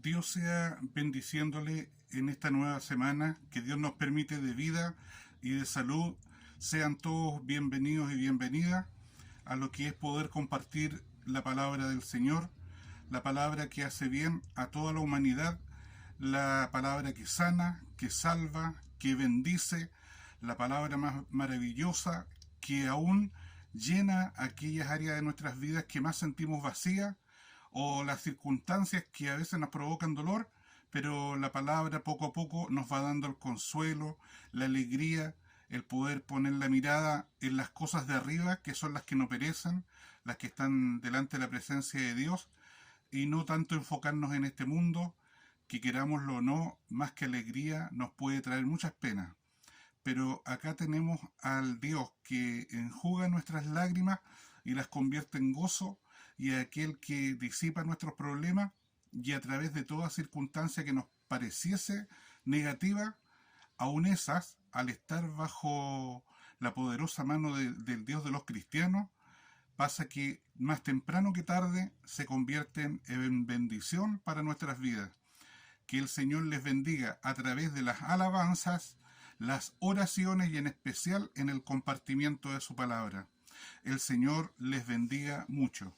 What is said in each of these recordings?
Dios sea bendiciéndole en esta nueva semana que Dios nos permite de vida y de salud. Sean todos bienvenidos y bienvenidas a lo que es poder compartir la palabra del Señor, la palabra que hace bien a toda la humanidad, la palabra que sana, que salva, que bendice, la palabra más maravillosa que aún llena aquellas áreas de nuestras vidas que más sentimos vacías, o las circunstancias que a veces nos provocan dolor, pero la palabra poco a poco nos va dando el consuelo, la alegría, el poder poner la mirada en las cosas de arriba, que son las que no perecen, las que están delante de la presencia de Dios, y no tanto enfocarnos en este mundo, que querámoslo o no, más que alegría, nos puede traer muchas penas. Pero acá tenemos al Dios que enjuga nuestras lágrimas y las convierte en gozo, y aquel que disipa nuestros problemas, y a través de toda circunstancia que nos pareciese negativa, aun esas, al estar bajo la poderosa mano del Dios de los cristianos, pasa que más temprano que tarde se convierten en bendición para nuestras vidas. Que el Señor les bendiga a través de las alabanzas, las oraciones y en especial en el compartimiento de su palabra. El Señor les bendiga mucho.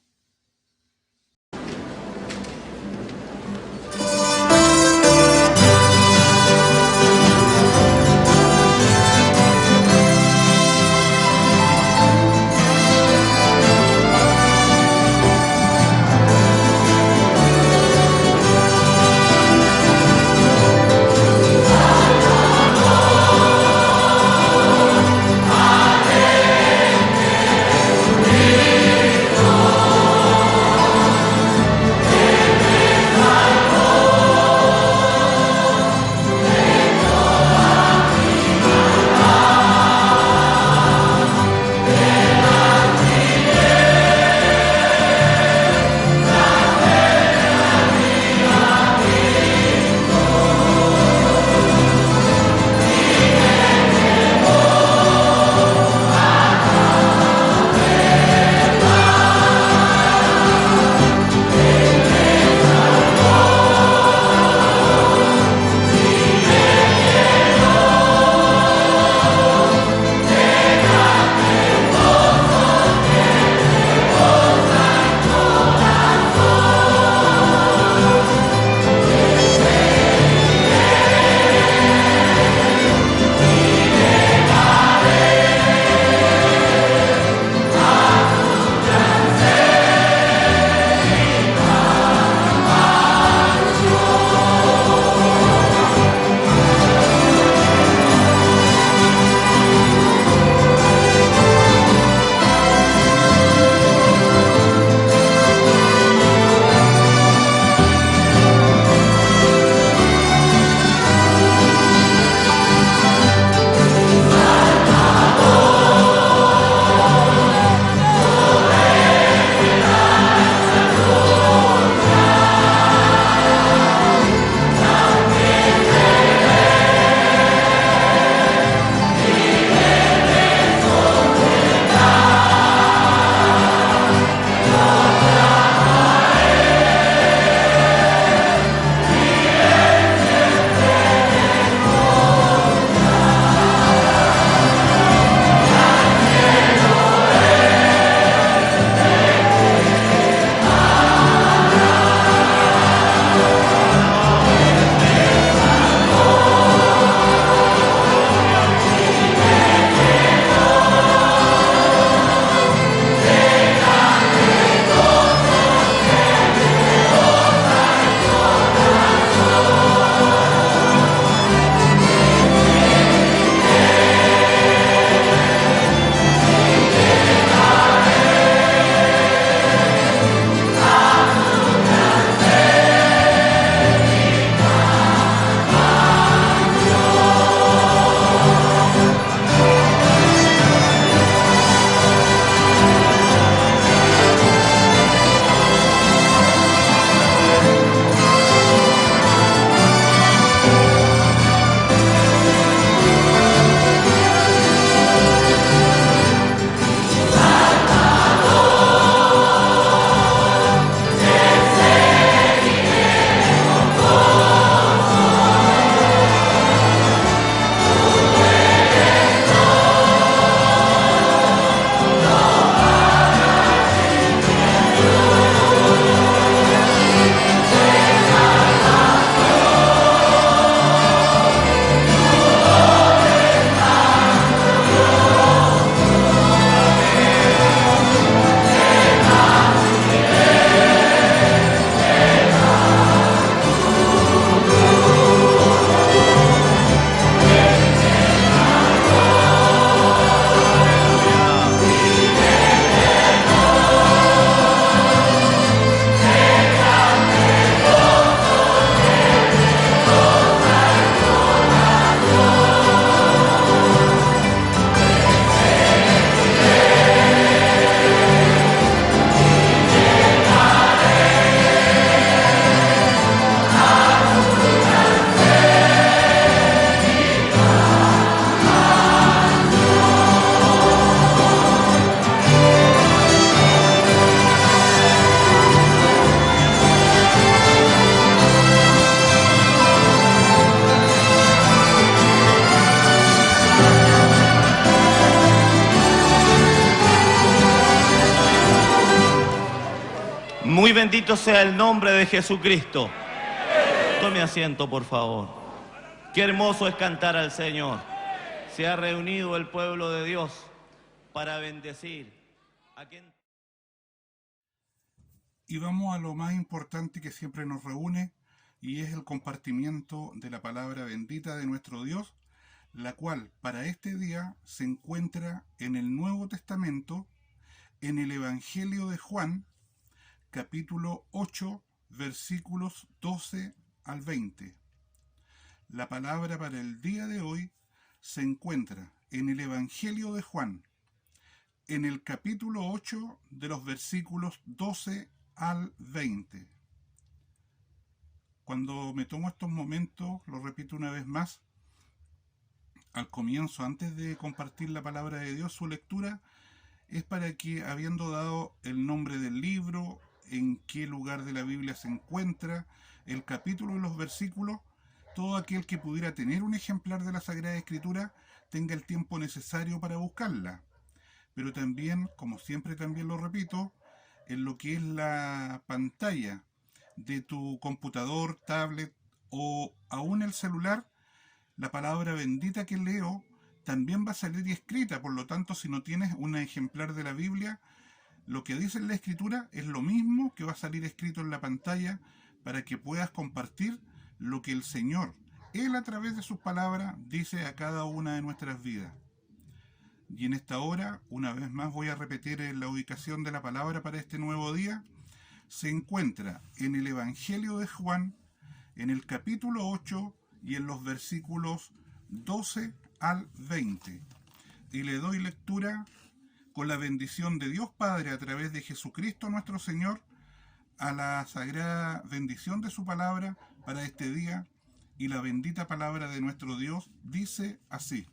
bendito sea el nombre de Jesucristo. Tome asiento, por favor. Qué hermoso es cantar al Señor. Se ha reunido el pueblo de Dios para bendecir a quien... Y vamos a lo más importante que siempre nos reúne, y es el compartimiento de la palabra bendita de nuestro Dios, la cual para este día se encuentra en el Nuevo Testamento, en el Evangelio de Juan, capítulo 8, versículos 12 al 20. La palabra para el día de hoy se encuentra en el Evangelio de Juan, en el capítulo 8 de los versículos 12 al 20. Cuando me tomo estos momentos, lo repito una vez más, al comienzo, antes de compartir la palabra de Dios, su lectura, es para que, habiendo dado el nombre del libro, en qué lugar de la Biblia se encuentra, el capítulo y los versículos, todo aquel que pudiera tener un ejemplar de la Sagrada Escritura tenga el tiempo necesario para buscarla. Pero también, como siempre también lo repito, en lo que es la pantalla de tu computador, tablet o aún el celular, la palabra bendita que leo también va a salir escrita. Por lo tanto, si no tienes un ejemplar de la Biblia, lo que dice en la Escritura es lo mismo que va a salir escrito en la pantalla para que puedas compartir lo que el Señor, Él a través de sus palabras, dice a cada una de nuestras vidas. Y en esta hora, una vez más voy a repetir la ubicación de la palabra para este nuevo día. Se encuentra en el Evangelio de Juan, en el capítulo 8 y en los versículos 12 al 20. Y le doy lectura con la bendición de Dios Padre a través de Jesucristo nuestro Señor, a la sagrada bendición de su palabra para este día. Y la bendita palabra de nuestro Dios dice así.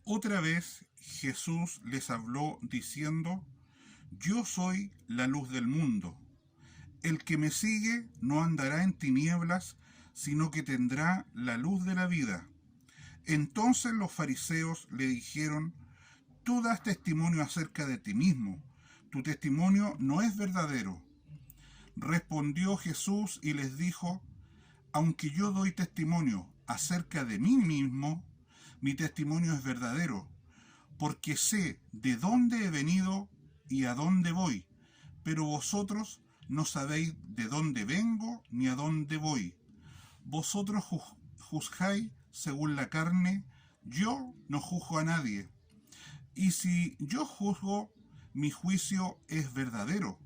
Otra vez Jesús les habló diciendo: Yo soy la luz del mundo. El que me sigue no andará en tinieblas, sino que tendrá la luz de la vida. Entonces los fariseos le dijeron: Tú das testimonio acerca de ti mismo. Tu testimonio no es verdadero. Respondió Jesús y les dijo: Aunque yo doy testimonio acerca de mí mismo, mi testimonio es verdadero, porque sé de dónde he venido y a dónde voy, pero vosotros no sabéis de dónde vengo ni a dónde voy. Vosotros juzgáis según la carne, yo no juzgo a nadie. Y si yo juzgo, mi juicio es verdadero,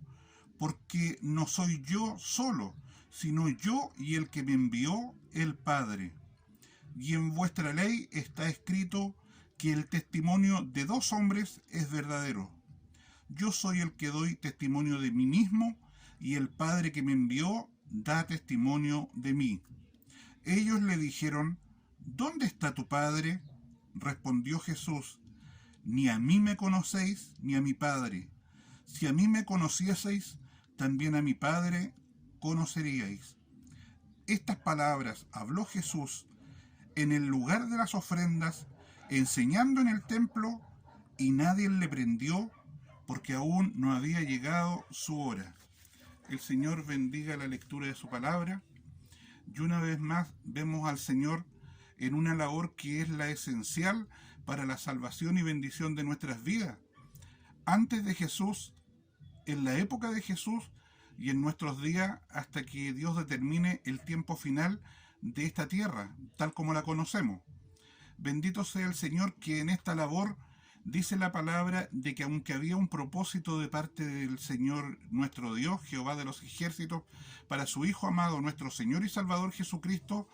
porque no soy yo solo, sino yo y el que me envió, el Padre. Y en vuestra ley está escrito que el testimonio de dos hombres es verdadero. Yo soy el que doy testimonio de mí mismo, y el Padre que me envió da testimonio de mí. Ellos le dijeron: ¿Dónde está tu Padre? Respondió Jesús: Ni a mí me conocéis, ni a mi Padre. Si a mí me conocieseis, también a mi Padre conoceríais. Estas palabras habló Jesús en el lugar de las ofrendas, enseñando en el templo, y nadie le prendió, porque aún no había llegado su hora. El Señor bendiga la lectura de su palabra. Y una vez más vemos al Señor en una labor que es la esencial para la salvación y bendición de nuestras vidas. Antes de Jesús, en la época de Jesús y en nuestros días, hasta que Dios determine el tiempo final de esta tierra, tal como la conocemos. Bendito sea el Señor, que en esta labor dice la palabra de que aunque había un propósito de parte del Señor nuestro Dios, Jehová de los ejércitos, para su Hijo amado, nuestro Señor y Salvador Jesucristo,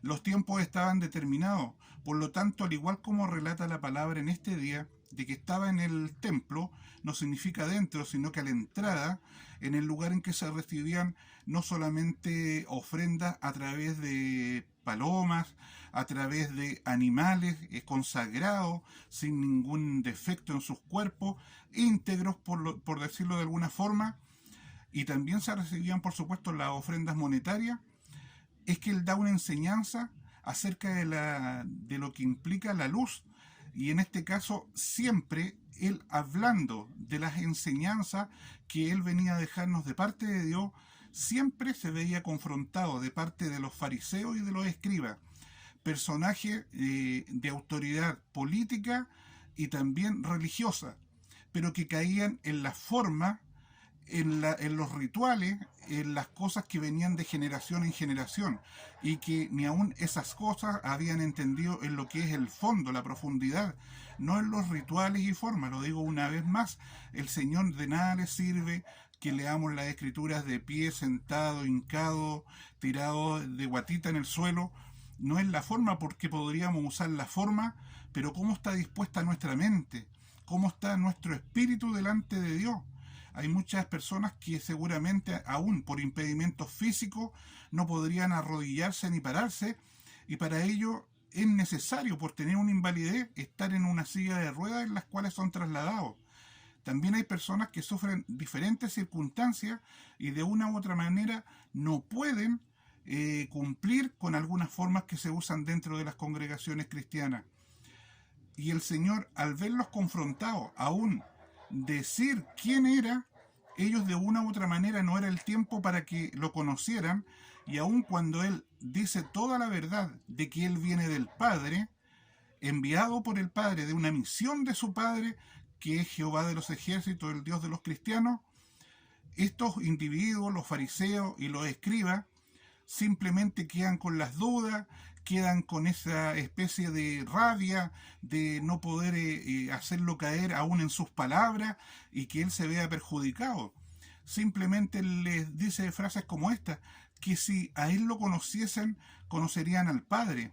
los tiempos estaban determinados. Por lo tanto, al igual como relata la palabra en este día, de que estaba en el templo, no significa dentro, sino que a la entrada, en el lugar en que se recibían no solamente ofrendas a través de palomas, a través de animales consagrados, sin ningún defecto en sus cuerpos, íntegros por decirlo de alguna forma, y también se recibían por supuesto las ofrendas monetarias. Es que él da una enseñanza acerca de lo que implica la luz, y en este caso siempre él, hablando de las enseñanzas que él venía a dejarnos de parte de Dios, siempre se veía confrontado de parte de los fariseos y de los escribas, personajes de autoridad política y también religiosa, pero que caían en la forma, en los rituales, en las cosas que venían de generación en generación, y que ni aun esas cosas habían entendido en lo que es el fondo, la profundidad, no en los rituales y formas. Lo digo una vez más, el Señor de nada le sirve que leamos las escrituras de pie, sentado, hincado, tirado de guatita en el suelo. No es la forma, porque podríamos usar la forma, pero ¿cómo está dispuesta nuestra mente? ¿Cómo está nuestro espíritu delante de Dios? Hay muchas personas que seguramente, aún por impedimentos físicos, no podrían arrodillarse ni pararse, y para ello es necesario, por tener una invalidez, estar en una silla de ruedas en las cuales son trasladados. También hay personas que sufren diferentes circunstancias y de una u otra manera no pueden cumplir con algunas formas que se usan dentro de las congregaciones cristianas. Y el Señor, al verlos confrontados, aún decir quién era, ellos de una u otra manera no era el tiempo para que lo conocieran, y aun cuando Él dice toda la verdad de que Él viene del Padre, enviado por el Padre, de una misión de su Padre, que es Jehová de los ejércitos, el Dios de los cristianos, estos individuos, los fariseos y los escribas, simplemente quedan con las dudas, quedan con esa especie de rabia de no poder hacerlo caer aún en sus palabras y que él se vea perjudicado. Simplemente les dice frases como esta, que si a él lo conociesen, conocerían al Padre,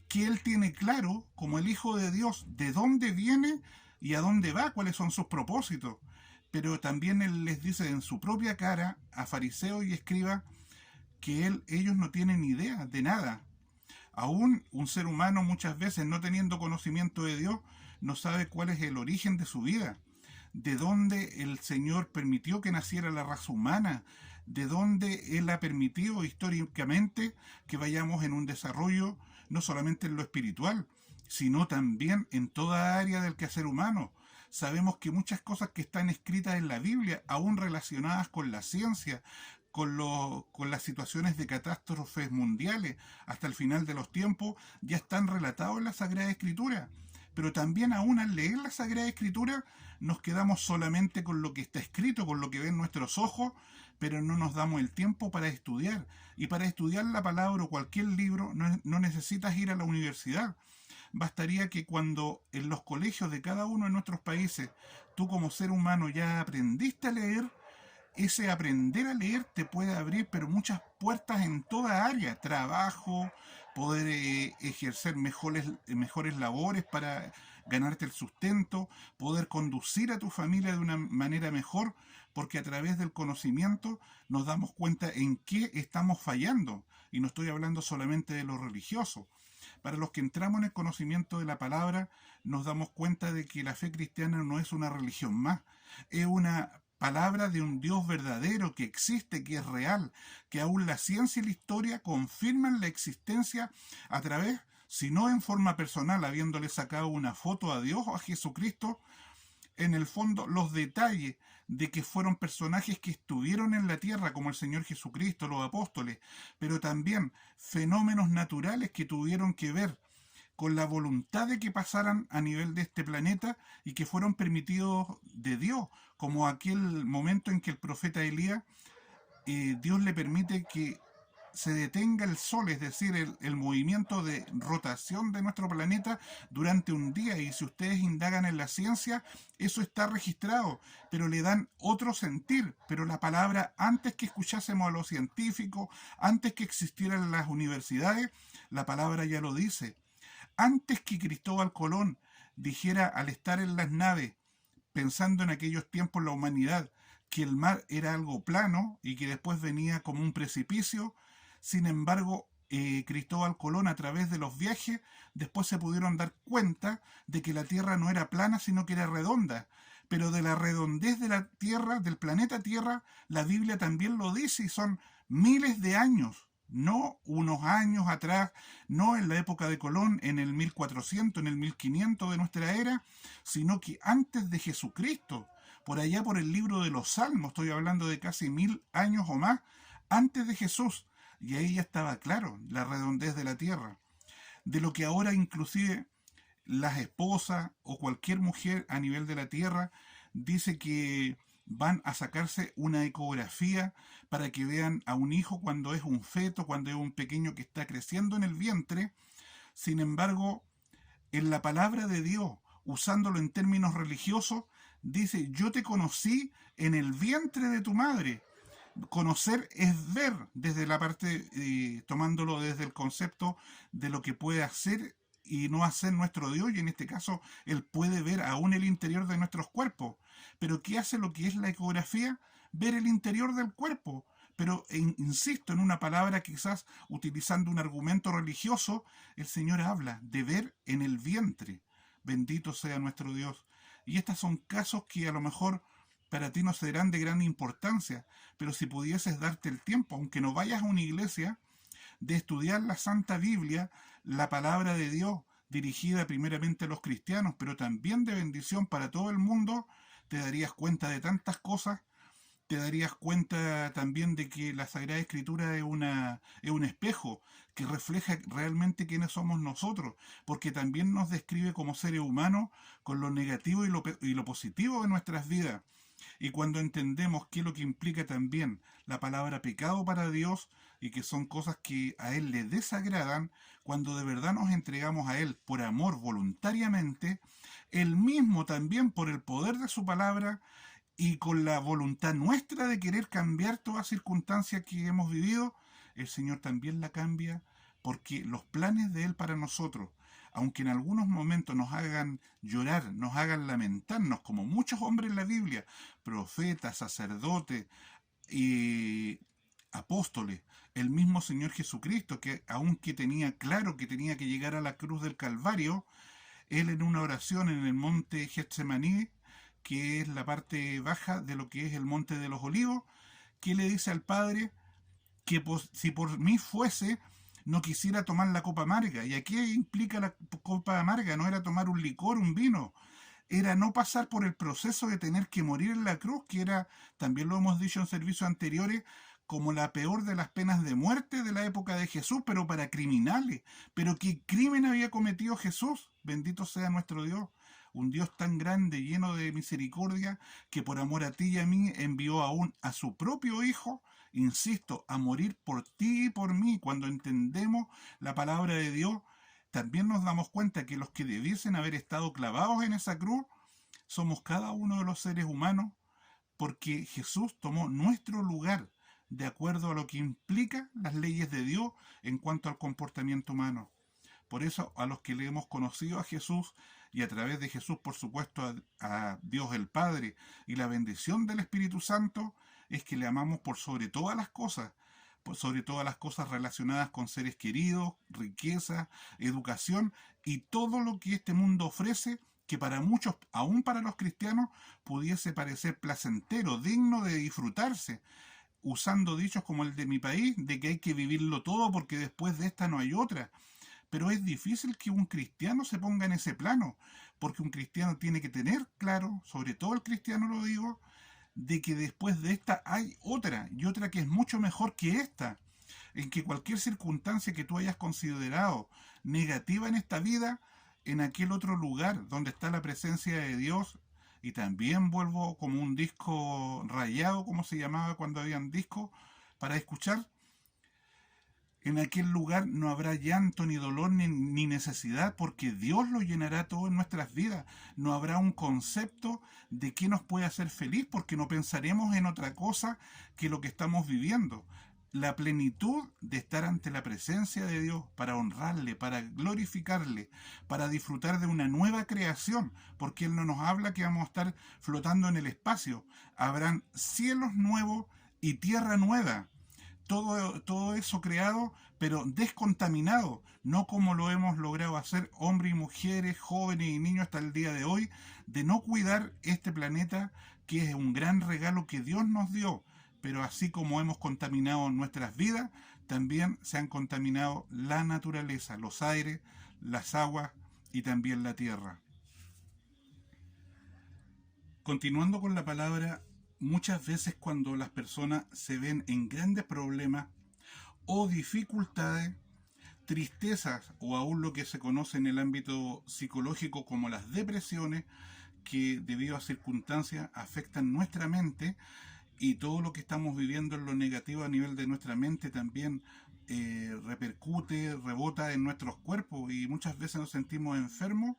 que él tiene claro, como el Hijo de Dios, de dónde viene y a dónde va, cuáles son sus propósitos. Pero también él les dice en su propia cara a fariseos y escribas que ellos no tienen idea de nada. Aún un ser humano, muchas veces no teniendo conocimiento de Dios, no sabe cuál es el origen de su vida, de dónde el Señor permitió que naciera la raza humana, de dónde Él ha permitido históricamente que vayamos en un desarrollo no solamente en lo espiritual, sino también en toda área del quehacer humano. Sabemos que muchas cosas que están escritas en la Biblia, aún relacionadas con la ciencia, con las situaciones de catástrofes mundiales hasta el final de los tiempos, ya están relatados en la Sagrada Escritura. Pero también aún al leer la Sagrada Escritura nos quedamos solamente con lo que está escrito, con lo que ven nuestros ojos, pero no nos damos el tiempo para estudiar. Y para estudiar la palabra o cualquier libro no necesitas ir a la universidad. Bastaría que cuando en los colegios de cada uno de nuestros países tú como ser humano ya aprendiste a leer, ese aprender a leer te puede abrir pero muchas puertas en toda área, trabajo, poder ejercer mejores labores para ganarte el sustento, poder conducir a tu familia de una manera mejor, porque a través del conocimiento nos damos cuenta en qué estamos fallando, y no estoy hablando solamente de lo religioso. Para los que entramos en el conocimiento de la palabra, nos damos cuenta de que la fe cristiana no es una religión más, es una palabra de un Dios verdadero que existe, que es real, que aún la ciencia y la historia confirman la existencia a través, si no en forma personal, habiéndole sacado una foto a Dios o a Jesucristo, en el fondo los detalles de que fueron personajes que estuvieron en la tierra, como el Señor Jesucristo, los apóstoles, pero también fenómenos naturales que tuvieron que ver con la voluntad de que pasaran a nivel de este planeta y que fueron permitidos de Dios, como aquel momento en que el profeta Elías, Dios le permite que se detenga el sol, es decir, el movimiento de rotación de nuestro planeta durante un día, y si ustedes indagan en la ciencia, eso está registrado, pero le dan otro sentir. Pero la palabra, antes que escuchásemos a los científicos, antes que existieran las universidades, la palabra ya lo dice. Antes que Cristóbal Colón dijera, al estar en las naves, pensando en aquellos tiempos la humanidad, que el mar era algo plano y que después venía como un precipicio, sin embargo, Cristóbal Colón, a través de los viajes, después se pudieron dar cuenta de que la Tierra no era plana, sino que era redonda. Pero de la redondez de la Tierra, del planeta Tierra, la Biblia también lo dice, y son miles de años no unos años atrás, no en la época de Colón, en el 1400, en el 1500 de nuestra era, sino que antes de Jesucristo, por allá por el libro de los Salmos, estoy hablando de casi 1000 años o más, antes de Jesús, y ahí ya estaba claro la redondez de la tierra, de lo que ahora inclusive las esposas o cualquier mujer a nivel de la tierra dice que van a sacarse una ecografía para que vean a un hijo cuando es un feto, cuando es un pequeño que está creciendo en el vientre. Sin embargo, en la palabra de Dios, usándolo en términos religiosos, dice, yo te conocí en el vientre de tu madre. Conocer es ver desde la parte, tomándolo desde el concepto de lo que puede hacer y no hacer nuestro Dios, y en este caso Él puede ver aún el interior de nuestros cuerpos. Pero ¿qué hace lo que es la ecografía? Ver el interior del cuerpo. Pero, insisto, en una palabra quizás utilizando un argumento religioso, el Señor habla de ver en el vientre. Bendito sea nuestro Dios. Y estos son casos que a lo mejor para ti no serán de gran importancia, pero si pudieses darte el tiempo, aunque no vayas a una iglesia, de estudiar la Santa Biblia, la palabra de Dios, dirigida primeramente a los cristianos, pero también de bendición para todo el mundo, te darías cuenta de tantas cosas. Te darías cuenta también de que la Sagrada Escritura es un espejo que refleja realmente quiénes somos nosotros, porque también nos describe como seres humanos con lo negativo y lo positivo de nuestras vidas. Y cuando entendemos qué es lo que implica también la palabra pecado para Dios y que son cosas que a Él le desagradan, cuando de verdad nos entregamos a Él por amor voluntariamente, Él mismo también por el poder de su palabra y con la voluntad nuestra de querer cambiar toda circunstancia que hemos vivido, el Señor también la cambia, porque los planes de Él para nosotros, aunque en algunos momentos nos hagan llorar, nos hagan lamentarnos, como muchos hombres en la Biblia, profetas, sacerdotes y apóstoles, el mismo Señor Jesucristo, que aunque tenía claro que tenía que llegar a la cruz del Calvario, Él en una oración en el monte Getsemaní, que es la parte baja de lo que es el monte de los olivos, que le dice al Padre que si por mí fuese, no quisiera tomar la copa amarga. ¿Y aquí implica la copa amarga? No era tomar un licor, un vino. Era no pasar por el proceso de tener que morir en la cruz, que era, también lo hemos dicho en servicios anteriores, como la peor de las penas de muerte de la época de Jesús, pero para criminales. Pero ¿qué crimen había cometido Jesús? Bendito sea nuestro Dios. Un Dios tan grande, lleno de misericordia, que por amor a ti y a mí envió aún a su propio Hijo, insisto, a morir por ti y por mí. Cuando entendemos la palabra de Dios, también nos damos cuenta que los que debiesen haber estado clavados en esa cruz somos cada uno de los seres humanos, porque Jesús tomó nuestro lugar de acuerdo a lo que implica las leyes de Dios en cuanto al comportamiento humano. Por eso, a los que le hemos conocido a Jesús y a través de Jesús, por supuesto, a Dios el Padre y la bendición del Espíritu Santo, es que le amamos por sobre todas las cosas, por sobre todas las cosas relacionadas con seres queridos, riqueza, educación y todo lo que este mundo ofrece, que para muchos, aún para los cristianos, pudiese parecer placentero, digno de disfrutarse, usando dichos como el de mi país, de que hay que vivirlo todo porque después de esta no hay otra. Pero es difícil que un cristiano se ponga en ese plano, porque un cristiano tiene que tener claro, sobre todo el cristiano lo digo, de que después de esta hay otra, y otra que es mucho mejor que esta, en que cualquier circunstancia que tú hayas considerado negativa en esta vida, en aquel otro lugar donde está la presencia de Dios, y también vuelvo como un disco rayado, como se llamaba cuando habían discos, para escuchar, en aquel lugar no habrá llanto, ni dolor, ni necesidad, porque Dios lo llenará todo en nuestras vidas. No habrá un concepto de qué nos puede hacer feliz, porque no pensaremos en otra cosa que lo que estamos viviendo. La plenitud de estar ante la presencia de Dios para honrarle, para glorificarle, para disfrutar de una nueva creación, porque Él no nos habla que vamos a estar flotando en el espacio. Habrán cielos nuevos y tierra nueva. Todo eso creado, pero descontaminado, no como lo hemos logrado hacer hombres y mujeres, jóvenes y niños hasta el día de hoy, de no cuidar este planeta que es un gran regalo que Dios nos dio, pero así como hemos contaminado nuestras vidas, también se han contaminado la naturaleza, los aires, las aguas y también la tierra. Continuando con la palabra, muchas veces cuando las personas se ven en grandes problemas o dificultades, tristezas o aún lo que se conoce en el ámbito psicológico como las depresiones, que debido a circunstancias afectan nuestra mente, y todo lo que estamos viviendo en lo negativo a nivel de nuestra mente también repercute, rebota en nuestros cuerpos y muchas veces nos sentimos enfermos.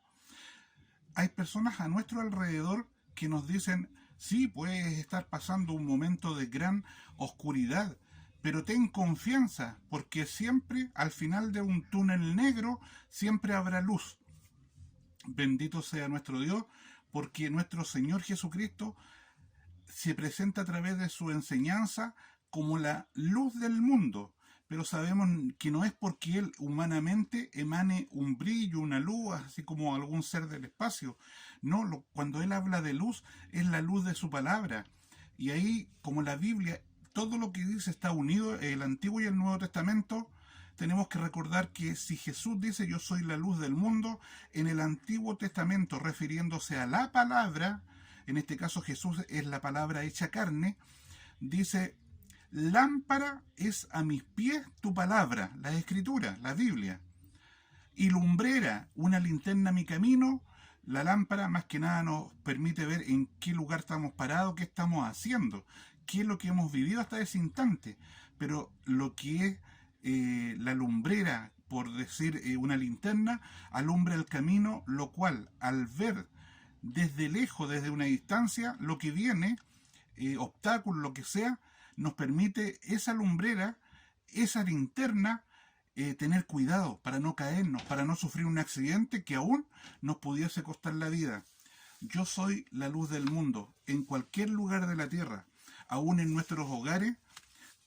Hay personas a nuestro alrededor que nos dicen, sí, puedes estar pasando un momento de gran oscuridad, pero ten confianza, porque siempre al final de un túnel negro siempre habrá luz. Bendito sea nuestro Dios, porque nuestro Señor Jesucristo se presenta a través de su enseñanza como la luz del mundo, pero sabemos que no es porque Él humanamente emane un brillo, una luz, así como algún ser del espacio. No, cuando Él habla de luz, es la luz de su palabra. Y ahí, como la Biblia, todo lo que dice está unido, el Antiguo y el Nuevo Testamento, tenemos que recordar que si Jesús dice yo soy la luz del mundo, en el Antiguo Testamento, refiriéndose a la palabra, en este caso Jesús es la palabra hecha carne, dice, lámpara es a mis pies tu palabra, la Escritura, la Biblia, y lumbrera, una linterna a mi camino. La lámpara más que nada nos permite ver en qué lugar estamos parados, qué estamos haciendo, qué es lo que hemos vivido hasta ese instante, pero lo que es la lumbrera, por decir una linterna, alumbra el camino, lo cual al ver desde lejos, desde una distancia, lo que viene, obstáculos, lo que sea, nos permite esa lumbrera, esa linterna, tener cuidado para no caernos, para no sufrir un accidente que aún nos pudiese costar la vida. Yo soy la luz del mundo, en cualquier lugar de la tierra, aún en nuestros hogares.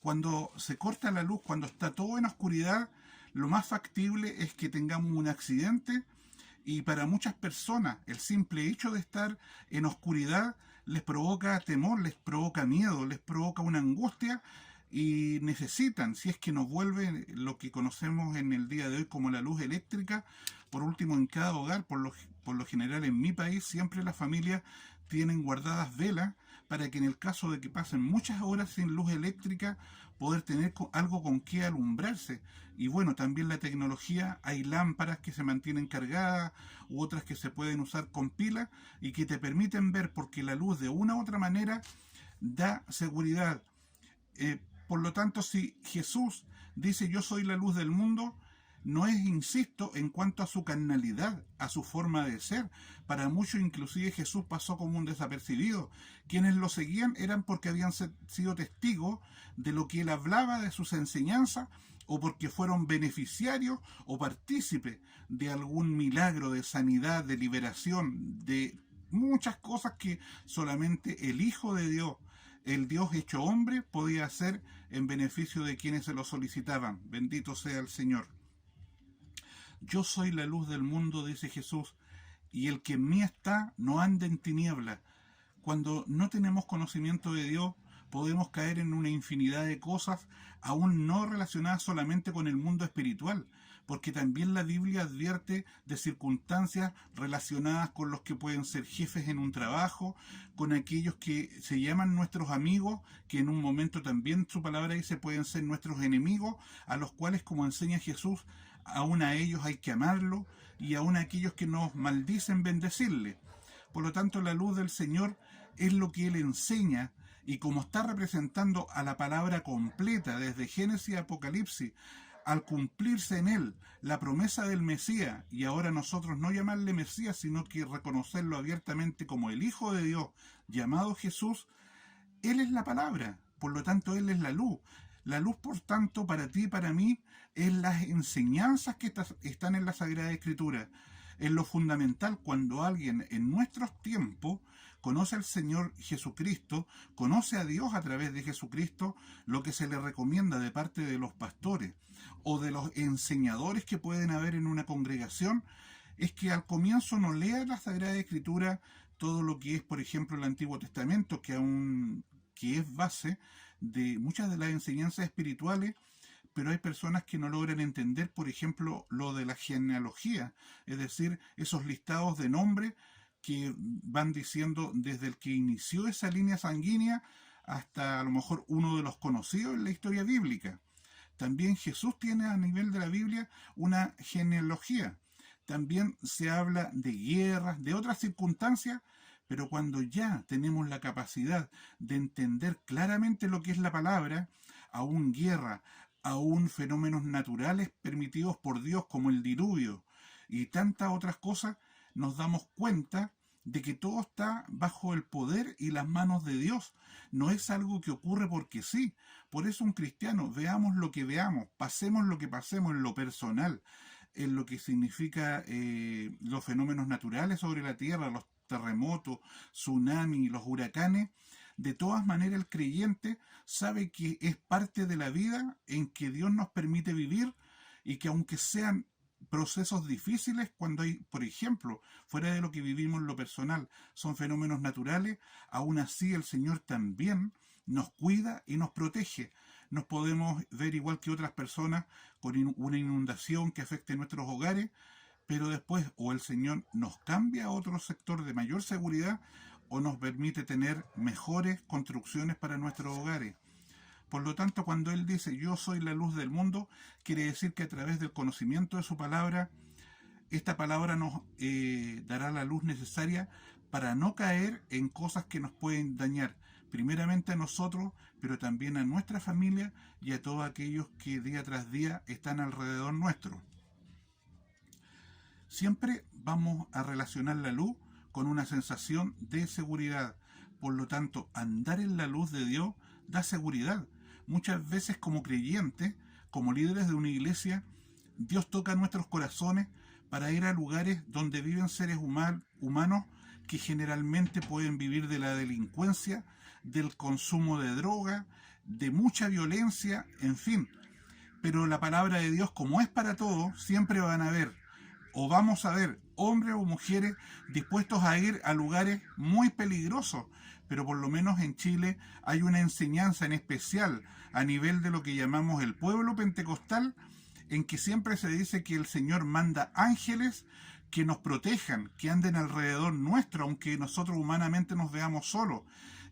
Cuando se corta la luz, cuando está todo en oscuridad, lo más factible es que tengamos un accidente, y para muchas personas el simple hecho de estar en oscuridad les provoca temor, les provoca miedo, les provoca una angustia, y necesitan, si es que nos vuelve lo que conocemos en el día de hoy como la luz eléctrica, por último en cada hogar, por lo general en mi país, siempre las familias tienen guardadas velas para que en el caso de que pasen muchas horas sin luz eléctrica, poder tener algo con qué alumbrarse. Y bueno, también la tecnología, hay lámparas que se mantienen cargadas u otras que se pueden usar con pilas y que te permiten ver, porque la luz de una u otra manera da seguridad. Por lo tanto, si Jesús dice yo soy la luz del mundo, no es, insisto, en cuanto a su carnalidad, a su forma de ser. Para muchos inclusive Jesús pasó como un desapercibido. Quienes lo seguían eran porque habían sido testigos de lo que él hablaba, de sus enseñanzas, o porque fueron beneficiarios o partícipes de algún milagro de sanidad, de liberación, de muchas cosas que solamente el Hijo de Dios, el Dios hecho hombre, podía hacer en beneficio de quienes se lo solicitaban. Bendito sea el Señor. Yo soy la luz del mundo, dice Jesús, y el que en mí está no anda en tinieblas. Cuando no tenemos conocimiento de Dios, podemos caer en una infinidad de cosas, aún no relacionadas solamente con el mundo espiritual, porque también la Biblia advierte de circunstancias relacionadas con los que pueden ser jefes en un trabajo, con aquellos que se llaman nuestros amigos, que en un momento también su palabra dice pueden ser nuestros enemigos, a los cuales, como enseña Jesús, aún a ellos hay que amarlo, y aún a aquellos que nos maldicen, bendecirle. Por lo tanto, la luz del Señor es lo que Él enseña, y como está representando a la palabra completa desde Génesis a Apocalipsis, al cumplirse en Él la promesa del Mesías, y ahora nosotros no llamarle Mesías, sino que reconocerlo abiertamente como el Hijo de Dios, llamado Jesús, Él es la palabra, por lo tanto Él es la luz. La luz, por tanto, para ti y para mí, es las enseñanzas que están en la Sagrada Escritura. Es lo fundamental cuando alguien en nuestros tiempos conoce al Señor Jesucristo, conoce a Dios a través de Jesucristo, lo que se le recomienda de parte de los pastores o de los enseñadores que pueden haber en una congregación, es que al comienzo no lea la Sagrada Escritura, todo lo que es, por ejemplo, el Antiguo Testamento, que es base, de muchas de las enseñanzas espirituales, pero hay personas que no logran entender, por ejemplo, lo de la genealogía, es decir, esos listados de nombres que van diciendo desde el que inició esa línea sanguínea hasta a lo mejor uno de los conocidos en la historia bíblica. También Jesús tiene a nivel de la Biblia una genealogía. También se habla de guerras, de otras circunstancias, pero cuando ya tenemos la capacidad de entender claramente lo que es la palabra, aún guerra, aún fenómenos naturales permitidos por Dios como el diluvio y tantas otras cosas, nos damos cuenta de que todo está bajo el poder y las manos de Dios. No es algo que ocurre porque sí. Por eso un cristiano, veamos lo que veamos, pasemos lo que pasemos en lo personal, en lo que significa los fenómenos naturales sobre la tierra, los terremotos, tsunamis, los huracanes. De todas maneras, el creyente sabe que es parte de la vida en que Dios nos permite vivir y que aunque sean procesos difíciles, cuando hay, por ejemplo, fuera de lo que vivimos en lo personal, son fenómenos naturales, aún así el Señor también nos cuida y nos protege. Nos podemos ver igual que otras personas con una inundación que afecte nuestros hogares, pero después o el Señor nos cambia a otro sector de mayor seguridad o nos permite tener mejores construcciones para nuestros hogares. Por lo tanto, cuando Él dice, yo soy la luz del mundo, quiere decir que a través del conocimiento de su palabra, esta palabra nos dará la luz necesaria para no caer en cosas que nos pueden dañar, primeramente a nosotros, pero también a nuestra familia y a todos aquellos que día tras día están alrededor nuestro. Siempre vamos a relacionar la luz con una sensación de seguridad. Por lo tanto, andar en la luz de Dios da seguridad. Muchas veces como creyentes, como líderes de una iglesia, Dios toca nuestros corazones para ir a lugares donde viven seres humanos que generalmente pueden vivir de la delincuencia, del consumo de droga, de mucha violencia, en fin. Pero la palabra de Dios, como es para todos, siempre van a haber, o vamos a ver, hombres o mujeres dispuestos a ir a lugares muy peligrosos, pero por lo menos en Chile hay una enseñanza en especial a nivel de lo que llamamos el pueblo pentecostal, en que siempre se dice que el Señor manda ángeles que nos protejan, que anden alrededor nuestro, aunque nosotros humanamente nos veamos solos.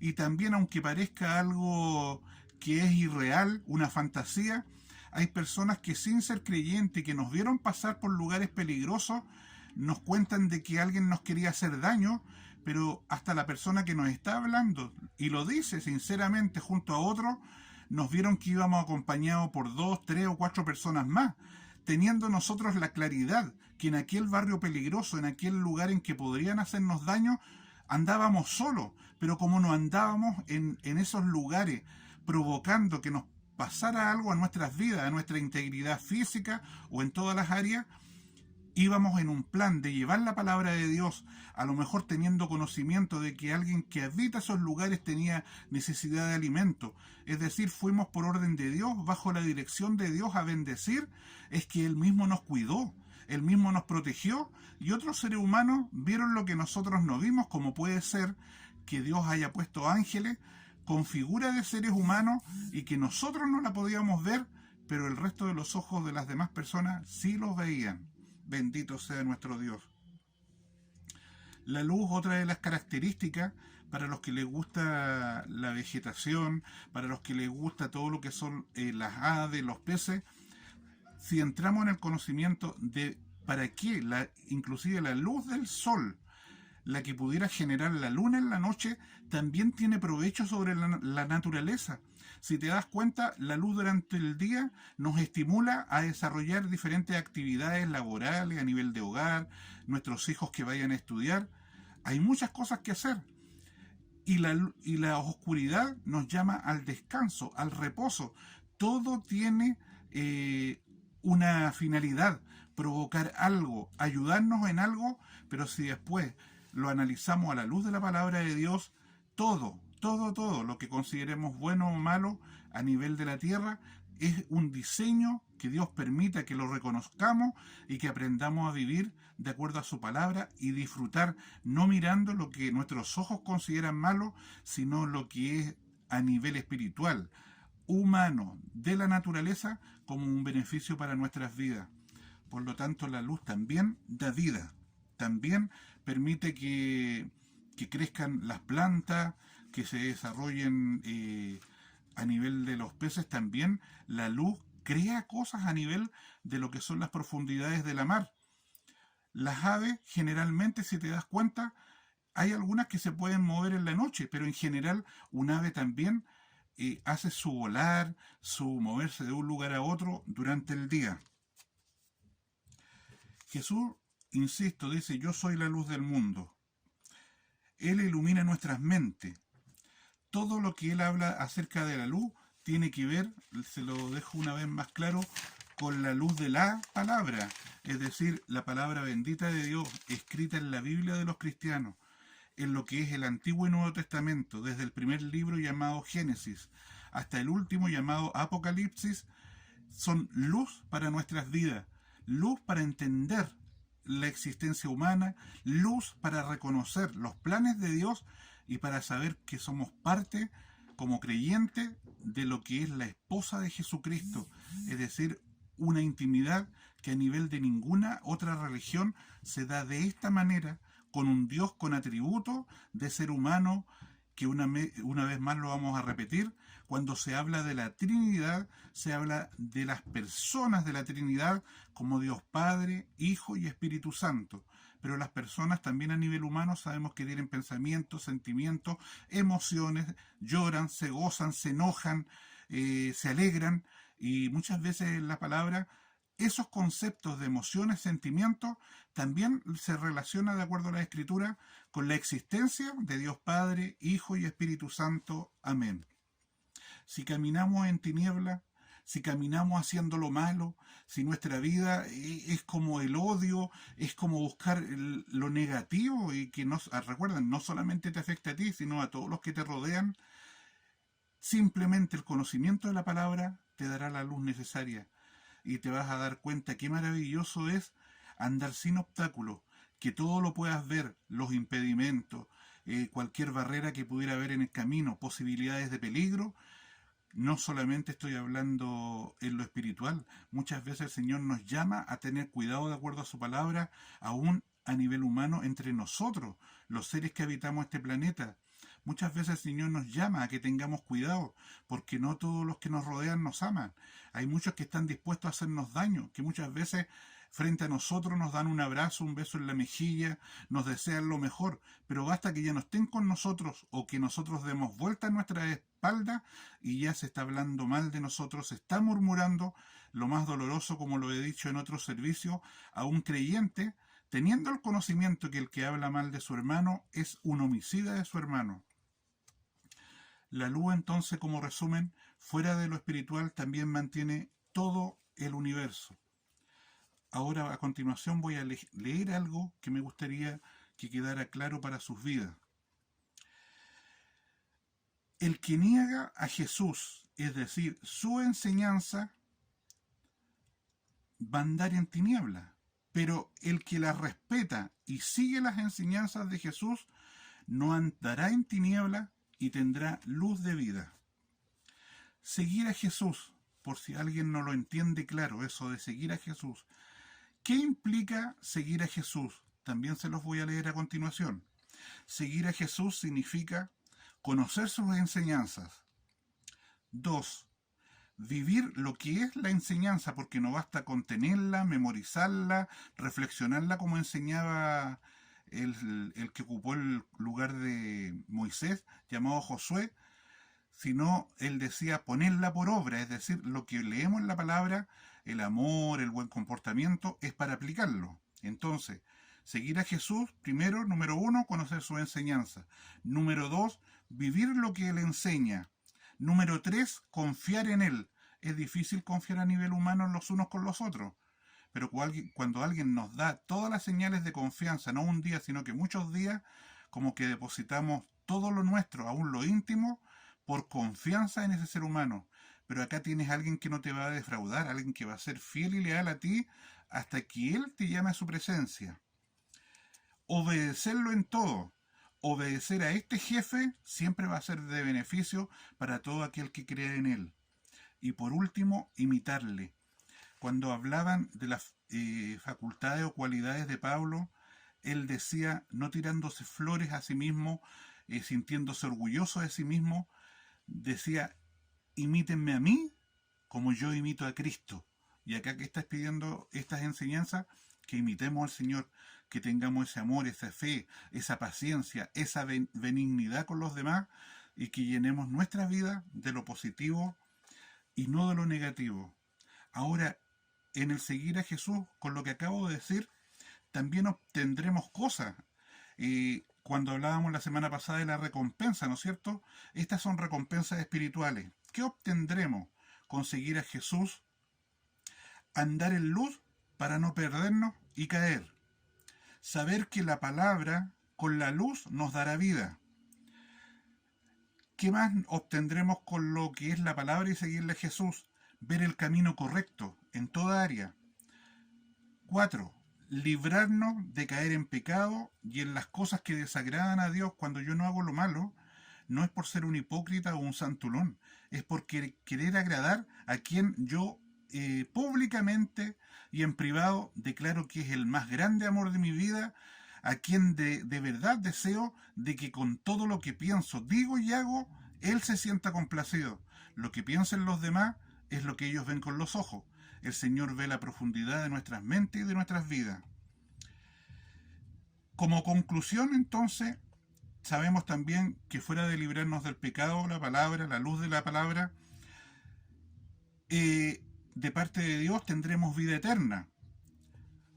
Y también, aunque parezca algo que es irreal, una fantasía, hay personas que sin ser creyentes, que nos vieron pasar por lugares peligrosos, nos cuentan de que alguien nos quería hacer daño, pero hasta la persona que nos está hablando, y lo dice sinceramente junto a otros, nos vieron que íbamos acompañados por 2, 3 o 4 personas más, teniendo nosotros la claridad que en aquel barrio peligroso, en aquel lugar en que podrían hacernos daño, andábamos solos, pero como no andábamos en esos lugares provocando que nos pasara algo a nuestras vidas, a nuestra integridad física o en todas las áreas, íbamos en un plan de llevar la palabra de Dios, a lo mejor teniendo conocimiento de que alguien que habita esos lugares tenía necesidad de alimento. Es decir, fuimos por orden de Dios, bajo la dirección de Dios a bendecir. Es que Él mismo nos cuidó, Él mismo nos protegió, y otros seres humanos vieron lo que nosotros no vimos, como puede ser que Dios haya puesto ángeles con figura de seres humanos y que nosotros no la podíamos ver, pero el resto de los ojos de las demás personas sí los veían. Bendito sea nuestro Dios. La luz, otra de las características para los que les gusta la vegetación, para los que les gusta todo lo que son las aves, los peces, si entramos en el conocimiento de para qué, inclusive la luz del sol, la que pudiera generar la luna en la noche, también tiene provecho sobre la naturaleza. Si te das cuenta, la luz durante el día nos estimula a desarrollar diferentes actividades laborales a nivel de hogar, nuestros hijos que vayan a estudiar. Hay muchas cosas que hacer. Y la oscuridad nos llama al descanso, al reposo. Todo tiene una finalidad, provocar algo, ayudarnos en algo, pero si después lo analizamos a la luz de la palabra de Dios, todo lo que consideremos bueno o malo a nivel de la tierra es un diseño que Dios permita que lo reconozcamos y que aprendamos a vivir de acuerdo a su palabra y disfrutar no mirando lo que nuestros ojos consideran malo, sino lo que es a nivel espiritual, humano, de la naturaleza, como un beneficio para nuestras vidas. Por lo tanto, la luz también da vida, también permite que crezcan las plantas, que se desarrollen a nivel de los peces. También la luz crea cosas a nivel de lo que son las profundidades de la mar. Las aves, generalmente, si te das cuenta, hay algunas que se pueden mover en la noche, pero en general un ave también hace su volar, su moverse de un lugar a otro durante el día. Jesús, insisto, dice: yo soy la luz del mundo. Él ilumina nuestras mentes. Todo lo que él habla acerca de la luz tiene que ver, se lo dejo una vez más claro, con la luz de la palabra, es decir, la palabra bendita de Dios, escrita en la Biblia de los cristianos, en lo que es el Antiguo y Nuevo Testamento, desde el primer libro llamado Génesis hasta el último llamado Apocalipsis. Son luz para nuestras vidas, luz para entender la existencia humana, luz para reconocer los planes de Dios y para saber que somos parte, como creyentes, de lo que es la esposa de Jesucristo, es decir, una intimidad que a nivel de ninguna otra religión se da de esta manera, con un Dios con atributos de ser humano, que una vez más lo vamos a repetir: cuando se habla de la Trinidad, se habla de las personas de la Trinidad como Dios Padre, Hijo y Espíritu Santo. Pero las personas también a nivel humano sabemos que tienen pensamientos, sentimientos, emociones, lloran, se gozan, se enojan, se alegran, y muchas veces en la palabra esos conceptos de emociones, sentimientos, también se relaciona, de acuerdo a la Escritura, con la existencia de Dios Padre, Hijo y Espíritu Santo. Amén. Si caminamos en tiniebla, si caminamos haciendo lo malo, si nuestra vida es como el odio, es como buscar lo negativo, y que recuerden, no solamente te afecta a ti, sino a todos los que te rodean, simplemente el conocimiento de la palabra te dará la luz necesaria y te vas a dar cuenta qué maravilloso es andar sin obstáculos, que todo lo puedas ver, los impedimentos, cualquier barrera que pudiera haber en el camino, posibilidades de peligro. No solamente estoy hablando en lo espiritual, muchas veces el Señor nos llama a tener cuidado de acuerdo a su palabra, aún a nivel humano, entre nosotros, los seres que habitamos este planeta. Muchas veces el Señor nos llama a que tengamos cuidado, porque no todos los que nos rodean nos aman. Hay muchos que están dispuestos a hacernos daño, que muchas veces frente a nosotros nos dan un abrazo, un beso en la mejilla, nos desean lo mejor, pero basta que ya no estén con nosotros o que nosotros demos vuelta a nuestra espalda y ya se está hablando mal de nosotros, se está murmurando. Lo más doloroso, como lo he dicho en otros servicios, a un creyente, teniendo el conocimiento que el que habla mal de su hermano es un homicida de su hermano. La luz, entonces, como resumen, fuera de lo espiritual, también mantiene todo el universo. Ahora, a continuación, voy a leer algo que me gustaría que quedara claro para sus vidas. El que niega a Jesús, es decir, su enseñanza, va a andar en tinieblas. Pero el que la respeta y sigue las enseñanzas de Jesús, no andará en tinieblas y tendrá luz de vida. Seguir a Jesús, por si alguien no lo entiende claro, eso de seguir a Jesús. ¿Qué implica seguir a Jesús? También se los voy a leer a continuación. Seguir a Jesús significa conocer sus enseñanzas. 2. Vivir lo que es la enseñanza, porque no basta con tenerla, memorizarla, reflexionarla como enseñaba el que ocupó el lugar de Moisés, llamado Josué, sino él decía ponerla por obra, es decir, lo que leemos en la palabra, el amor, el buen comportamiento, es para aplicarlo. Entonces, seguir a Jesús, primero, número 1, conocer su enseñanza. Número 2, vivir lo que él enseña. Número 3, confiar en él. Es difícil confiar a nivel humano los unos con los otros, pero cuando alguien nos da todas las señales de confianza, no un día, sino que muchos días, como que depositamos todo lo nuestro, aún lo íntimo, por confianza en ese ser humano. Pero acá tienes a alguien que no te va a defraudar, alguien que va a ser fiel y leal a ti hasta que él te llame a su presencia. Obedecerlo en todo. obedecer a este jefe siempre va a ser de beneficio para todo aquel que crea en él. Y por último, imitarle. Cuando hablaban de las facultades o cualidades de Pablo, él decía, no tirándose flores a sí mismo, sintiéndose orgulloso de sí mismo, decía, imítenme a mí como yo imito a Cristo. Y acá que estás pidiendo estas enseñanzas, que imitemos al Señor, que tengamos ese amor, esa fe, esa paciencia, esa benignidad con los demás, y que llenemos nuestra vida de lo positivo y no de lo negativo. Ahora, en el seguir a Jesús, con lo que acabo de decir, también obtendremos cosas. Cuando hablábamos la semana pasada de la recompensa, ¿no es cierto? Estas son recompensas espirituales. ¿Qué obtendremos con seguir a Jesús? Andar en luz para no perdernos y caer. Saber que la palabra con la luz nos dará vida. ¿Qué más obtendremos con lo que es la palabra y seguirle a Jesús? Ver el camino correcto en toda área. 4. Librarnos de caer en pecado y en las cosas que desagradan a Dios. Cuando yo no hago lo malo, no es por ser un hipócrita o un santulón, es por querer agradar a quien yo públicamente y en privado declaro que es el más grande amor de mi vida, a quien de verdad deseo de que con todo lo que pienso, digo y hago, Él se sienta complacido. Lo que piensen los demás es lo que ellos ven con los ojos. El Señor ve la profundidad de nuestras mentes y de nuestras vidas. Como conclusión, entonces, sabemos también que fuera de librarnos del pecado, la palabra, la luz de la palabra, de parte de Dios tendremos vida eterna.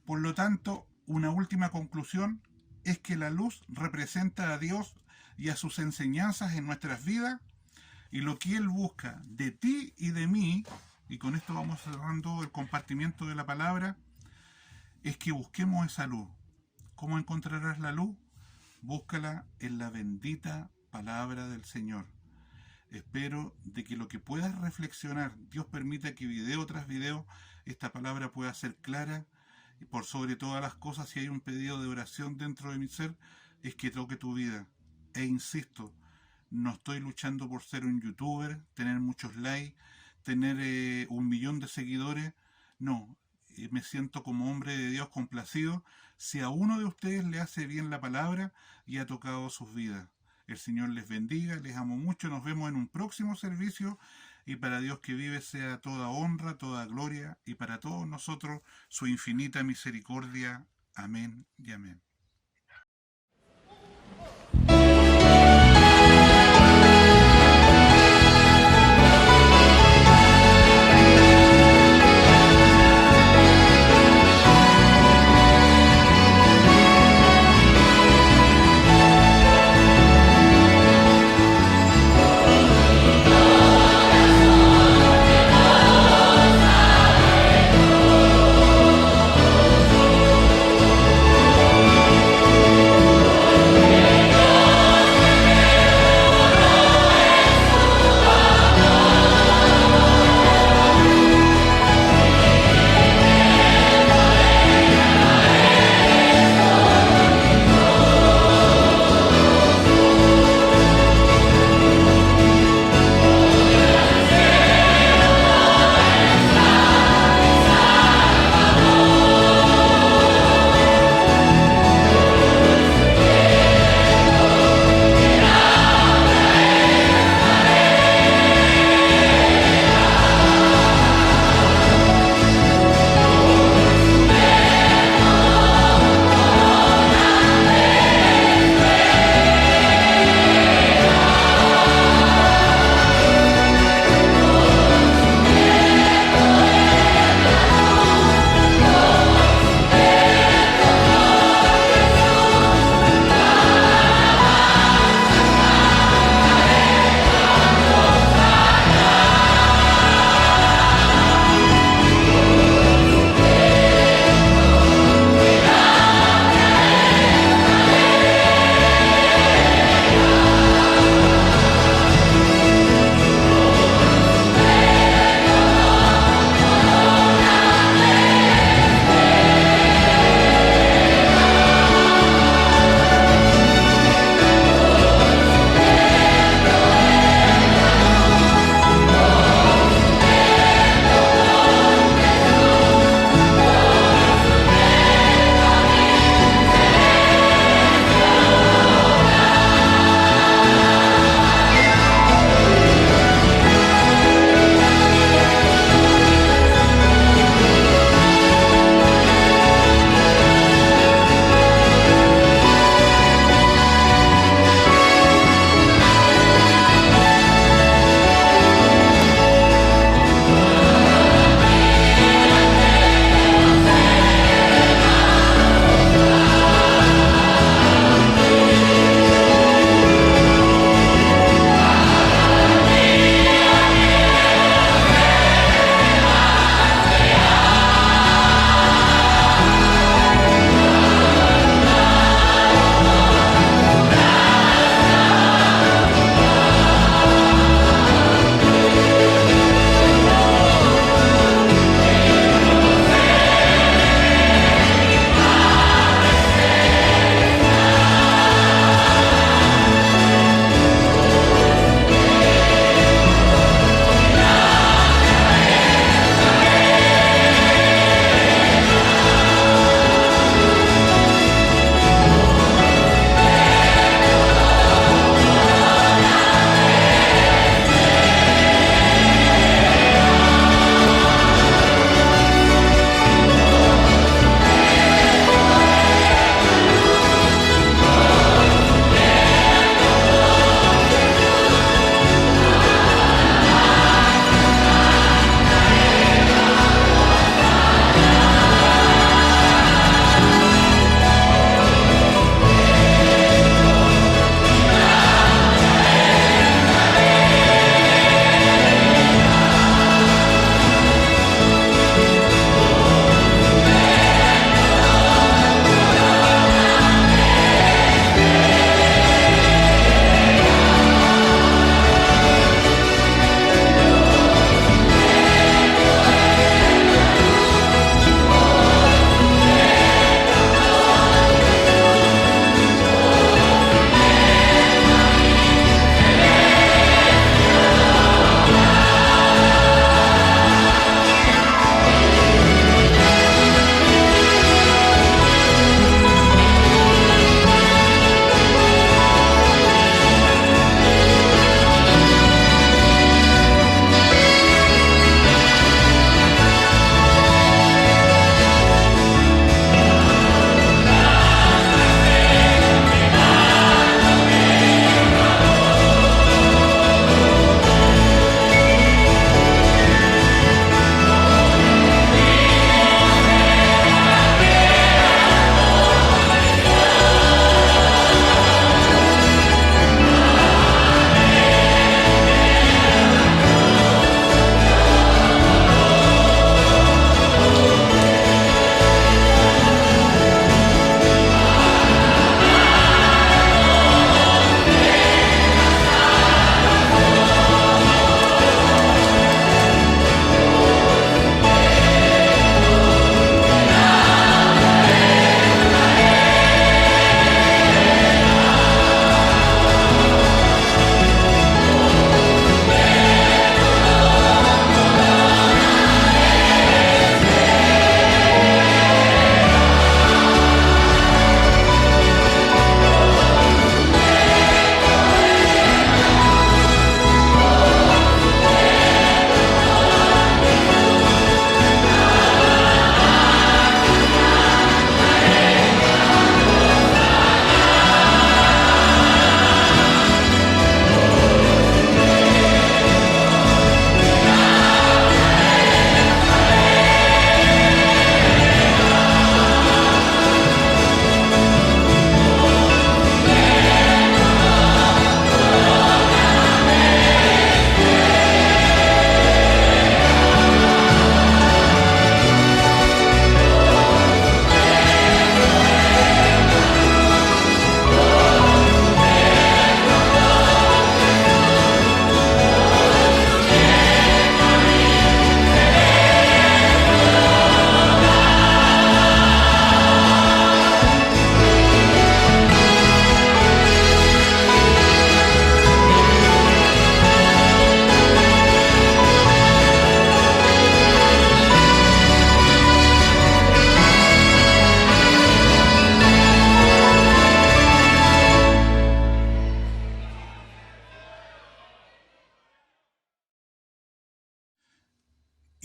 Por lo tanto, una última conclusión es que la luz representa a Dios y a sus enseñanzas en nuestras vidas, y lo que Él busca de ti y de mí, y con esto vamos cerrando el compartimiento de la palabra, es que busquemos esa luz. ¿Cómo encontrarás la luz? Búscala en la bendita palabra del Señor. Espero de que lo que puedas reflexionar, Dios permita que video tras video esta palabra pueda ser clara, y por sobre todas las cosas, si hay un pedido de oración dentro de mi ser, es que toque tu vida. E insisto, no estoy luchando por ser un youtuber, tener muchos likes, tener 1 millón de seguidores. No, me siento como hombre de Dios complacido si a uno de ustedes le hace bien la palabra y ha tocado sus vidas. El Señor les bendiga, les amo mucho, nos vemos en un próximo servicio, y para Dios que vive sea toda honra, toda gloria, y para todos nosotros su infinita misericordia. Amén y amén.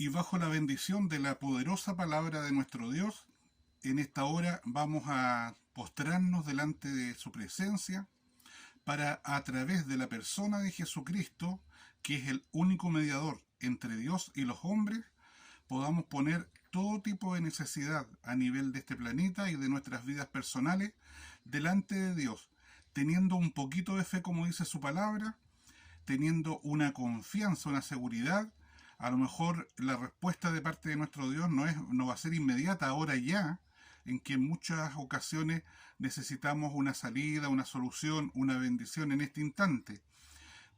Y bajo la bendición de la poderosa palabra de nuestro Dios, en esta hora vamos a postrarnos delante de su presencia para, a través de la persona de Jesucristo, que es el único mediador entre Dios y los hombres, podamos poner todo tipo de necesidad a nivel de este planeta y de nuestras vidas personales delante de Dios, teniendo un poquito de fe, como dice su palabra, teniendo una confianza, una seguridad. A lo mejor la respuesta de parte de nuestro Dios no va a ser inmediata, ahora ya, en que en muchas ocasiones necesitamos una salida, una solución, una bendición en este instante.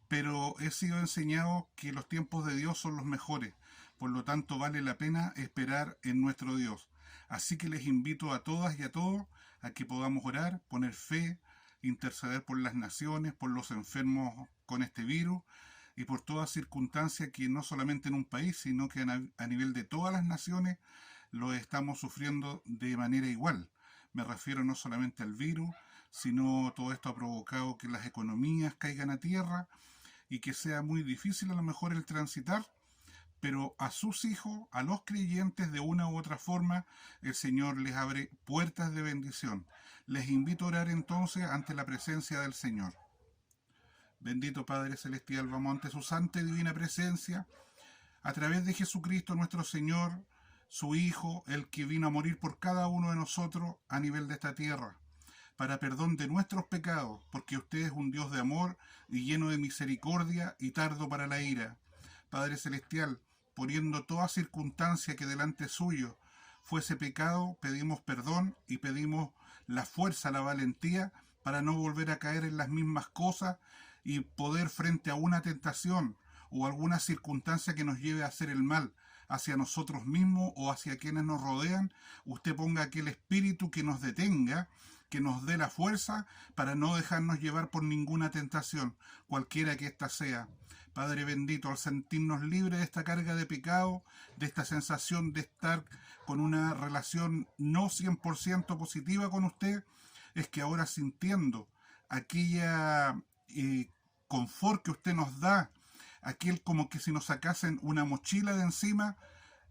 Pero he sido enseñado que los tiempos de Dios son los mejores, por lo tanto vale la pena esperar en nuestro Dios. Así que les invito a todas y a todos a que podamos orar, poner fe, interceder por las naciones, por los enfermos con este virus y por toda circunstancia que no solamente en un país, sino que a nivel de todas las naciones lo estamos sufriendo de manera igual. Me refiero no solamente al virus, sino todo esto ha provocado que las economías caigan a tierra y que sea muy difícil a lo mejor el transitar, pero a sus hijos, a los creyentes, de una u otra forma, el Señor les abre puertas de bendición. Les invito a orar entonces ante la presencia del Señor. Bendito Padre Celestial, vamos ante su santa y divina presencia, a través de Jesucristo nuestro Señor, su Hijo, el que vino a morir por cada uno de nosotros a nivel de esta tierra, para perdón de nuestros pecados, porque usted es un Dios de amor y lleno de misericordia y tardo para la ira. Padre Celestial, poniendo toda circunstancia que delante suyo fuese pecado, pedimos perdón y pedimos la fuerza, la valentía para no volver a caer en las mismas cosas y poder, frente a una tentación o alguna circunstancia que nos lleve a hacer el mal hacia nosotros mismos o hacia quienes nos rodean, usted ponga aquel espíritu que nos detenga, que nos dé la fuerza para no dejarnos llevar por ninguna tentación, cualquiera que ésta sea. Padre bendito, al sentirnos libres de esta carga de pecado, de esta sensación de estar con una relación no 100% positiva con usted, es que ahora, sintiendo aquella confort que usted nos da, aquel como que si nos sacasen una mochila de encima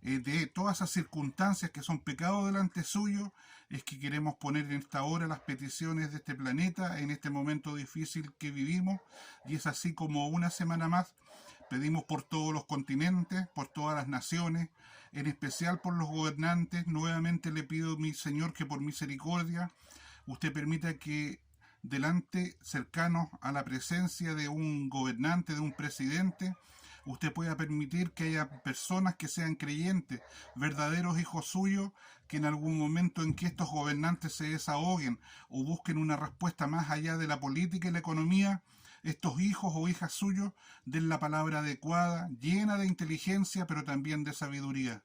de todas esas circunstancias que son pecados delante suyo, es que queremos poner en esta hora las peticiones de este planeta en este momento difícil que vivimos, y es así como una semana más pedimos por todos los continentes, por todas las naciones, en especial por los gobernantes. Nuevamente le pido, mi Señor, que por misericordia usted permita que delante, cercanos a la presencia de un gobernante, de un presidente, usted pueda permitir que haya personas que sean creyentes, verdaderos hijos suyos, que en algún momento en que estos gobernantes se desahoguen o busquen una respuesta más allá de la política y la economía, estos hijos o hijas suyos den la palabra adecuada, llena de inteligencia, pero también de sabiduría.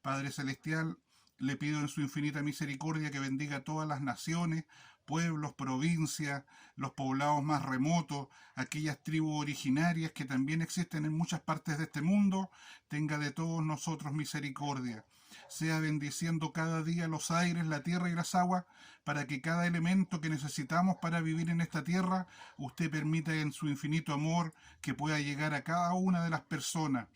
Padre Celestial, le pido en su infinita misericordia que bendiga a todas las naciones, pueblos, provincias, los poblados más remotos, aquellas tribus originarias que también existen en muchas partes de este mundo. Tenga de todos nosotros misericordia. Sea bendiciendo cada día los aires, la tierra y las aguas, para que cada elemento que necesitamos para vivir en esta tierra, usted permita en su infinito amor que pueda llegar a cada una de las personas.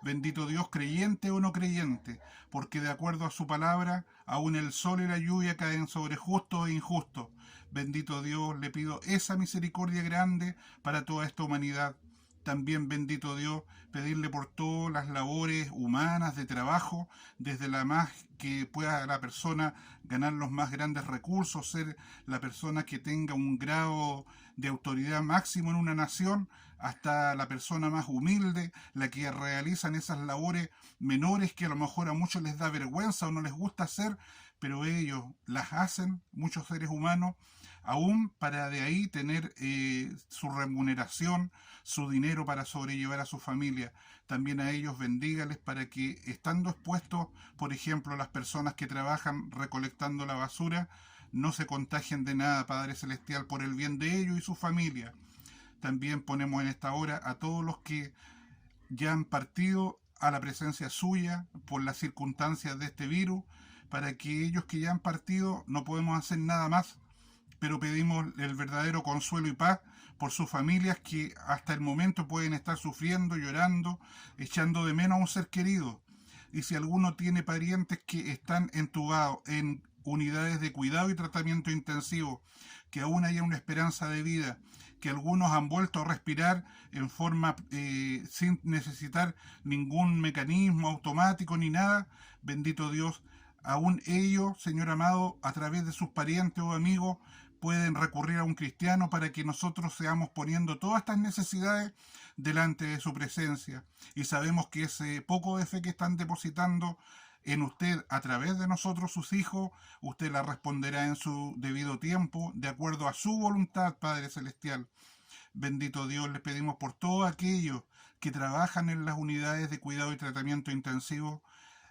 Bendito Dios, creyente o no creyente, porque de acuerdo a su palabra, aún el sol y la lluvia caen sobre justos e injustos. Bendito Dios, le pido esa misericordia grande para toda esta humanidad. También, bendito Dios, pedirle por todas las labores humanas de trabajo, desde la más que pueda la persona ganar los más grandes recursos, ser la persona que tenga un grado de autoridad máximo en una nación, hasta la persona más humilde, la que realizan esas labores menores que a lo mejor a muchos les da vergüenza o no les gusta hacer, pero ellos las hacen, muchos seres humanos, aún para de ahí tener su remuneración, su dinero para sobrellevar a su familia. También a ellos bendígales para que, estando expuestos, por ejemplo, las personas que trabajan recolectando la basura, no se contagien de nada, Padre Celestial, por el bien de ellos y su familia. También ponemos en esta hora a todos los que ya han partido a la presencia suya por las circunstancias de este virus, para que ellos que ya han partido no podemos hacer nada más, pero pedimos el verdadero consuelo y paz por sus familias que hasta el momento pueden estar sufriendo, llorando, echando de menos a un ser querido. y si alguno tiene parientes que están entubados en unidades de cuidado y tratamiento intensivo, que aún haya una esperanza de vida, que algunos han vuelto a respirar en forma sin necesitar ningún mecanismo automático ni nada, bendito Dios, aún ellos, Señor amado, a través de sus parientes o amigos, pueden recurrir a un cristiano para que nosotros seamos poniendo todas estas necesidades delante de su presencia. Y sabemos que ese poco de fe que están depositando en usted a través de nosotros, sus hijos, usted la responderá en su debido tiempo, de acuerdo a su voluntad, Padre Celestial. Bendito Dios, les pedimos por todos aquellos que trabajan en las unidades de cuidado y tratamiento intensivo,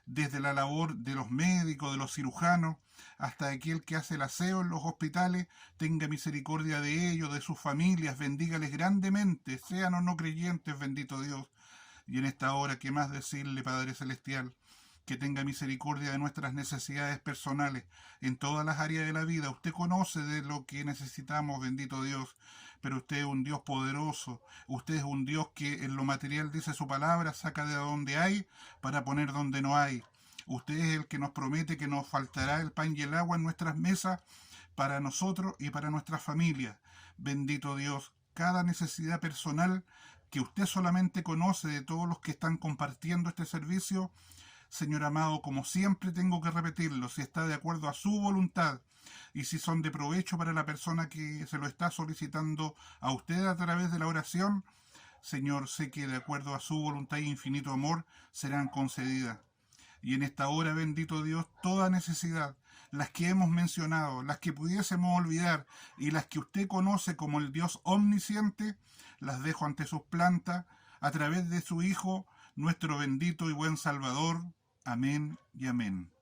desde la labor de los médicos, de los cirujanos, hasta aquel que hace el aseo en los hospitales, tenga misericordia de ellos, de sus familias, bendígales grandemente, sean o no creyentes, bendito Dios. Y en esta hora, ¿qué más decirle, Padre Celestial? Que tenga misericordia de nuestras necesidades personales en todas las áreas de la vida. Usted conoce de lo que necesitamos, bendito Dios, pero usted es un Dios poderoso. Usted es un Dios que en lo material, dice su palabra, saca de donde hay para poner donde no hay. Usted es el que nos promete que nos faltará el pan y el agua en nuestras mesas para nosotros y para nuestras familias. Bendito Dios, cada necesidad personal que usted solamente conoce de todos los que están compartiendo este servicio, Señor amado, como siempre tengo que repetirlo, si está de acuerdo a su voluntad y si son de provecho para la persona que se lo está solicitando a usted a través de la oración, Señor, sé que de acuerdo a su voluntad y infinito amor serán concedidas. Y en esta hora, bendito Dios, toda necesidad, las que hemos mencionado, las que pudiésemos olvidar y las que usted conoce como el Dios omnisciente, las dejo ante sus plantas a través de su Hijo, nuestro bendito y buen Salvador. Amén y amén.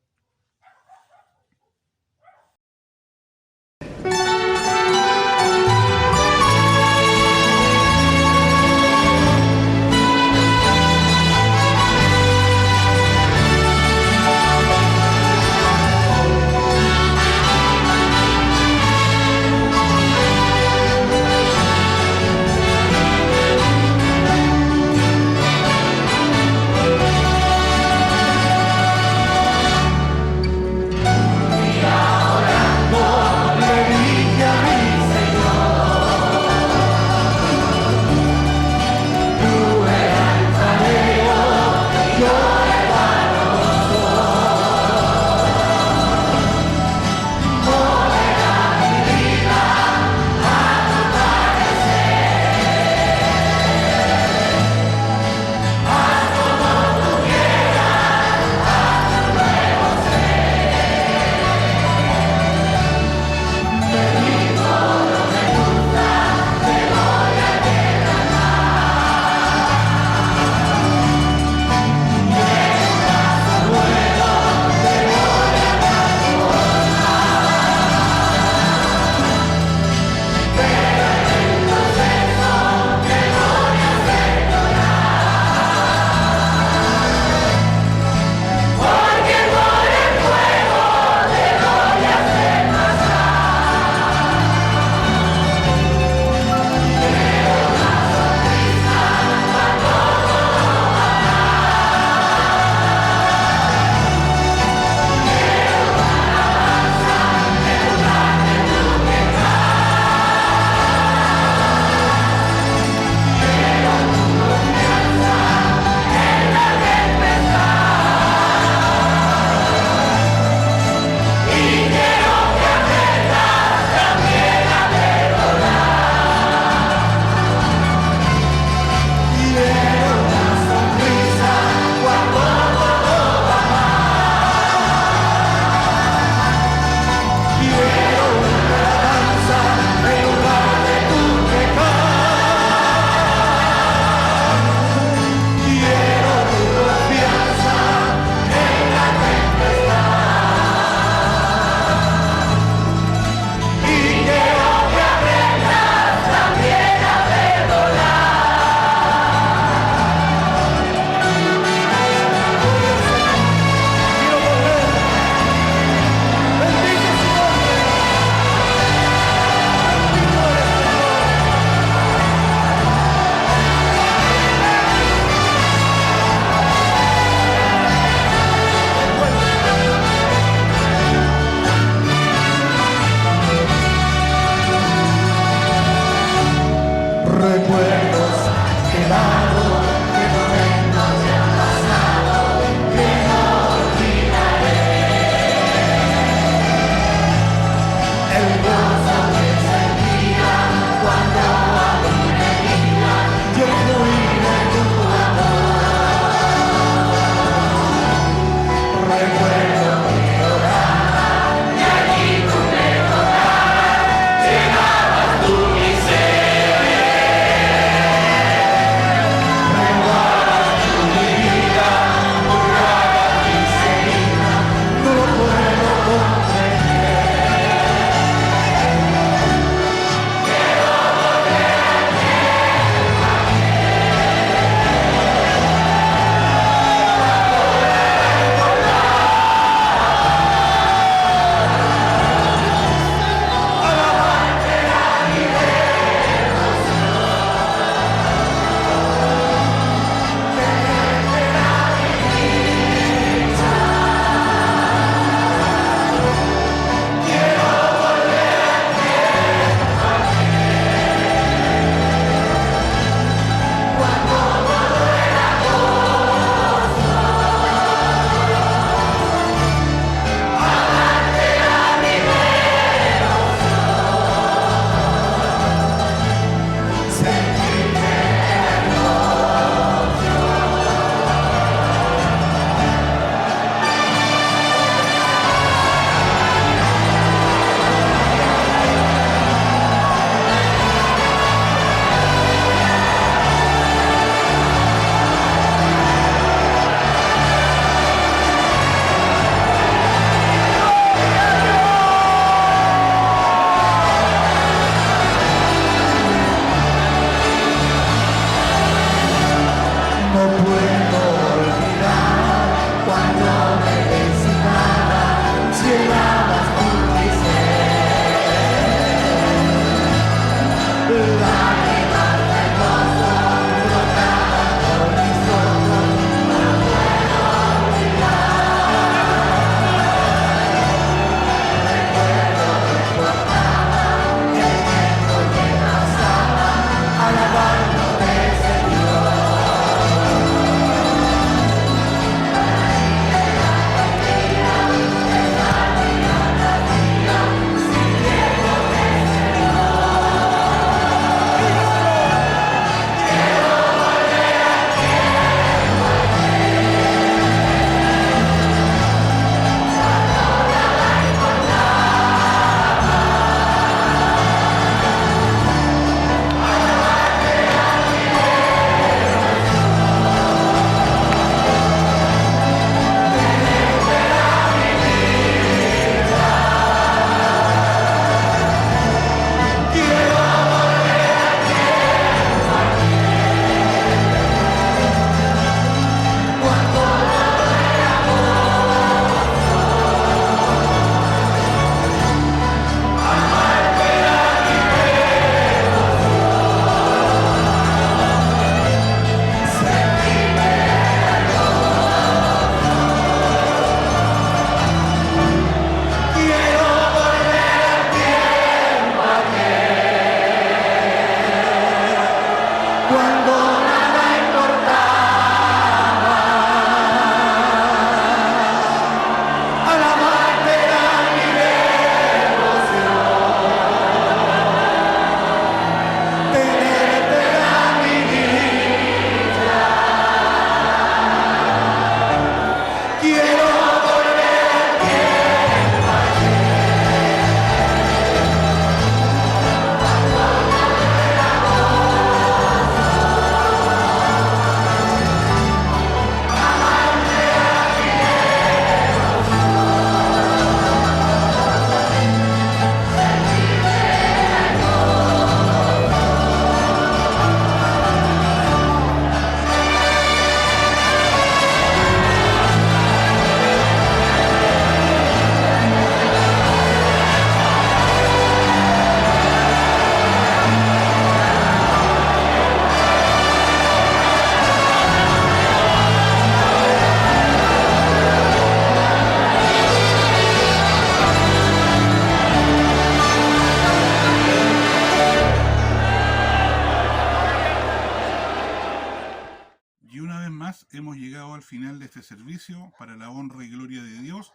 honra y gloria de Dios,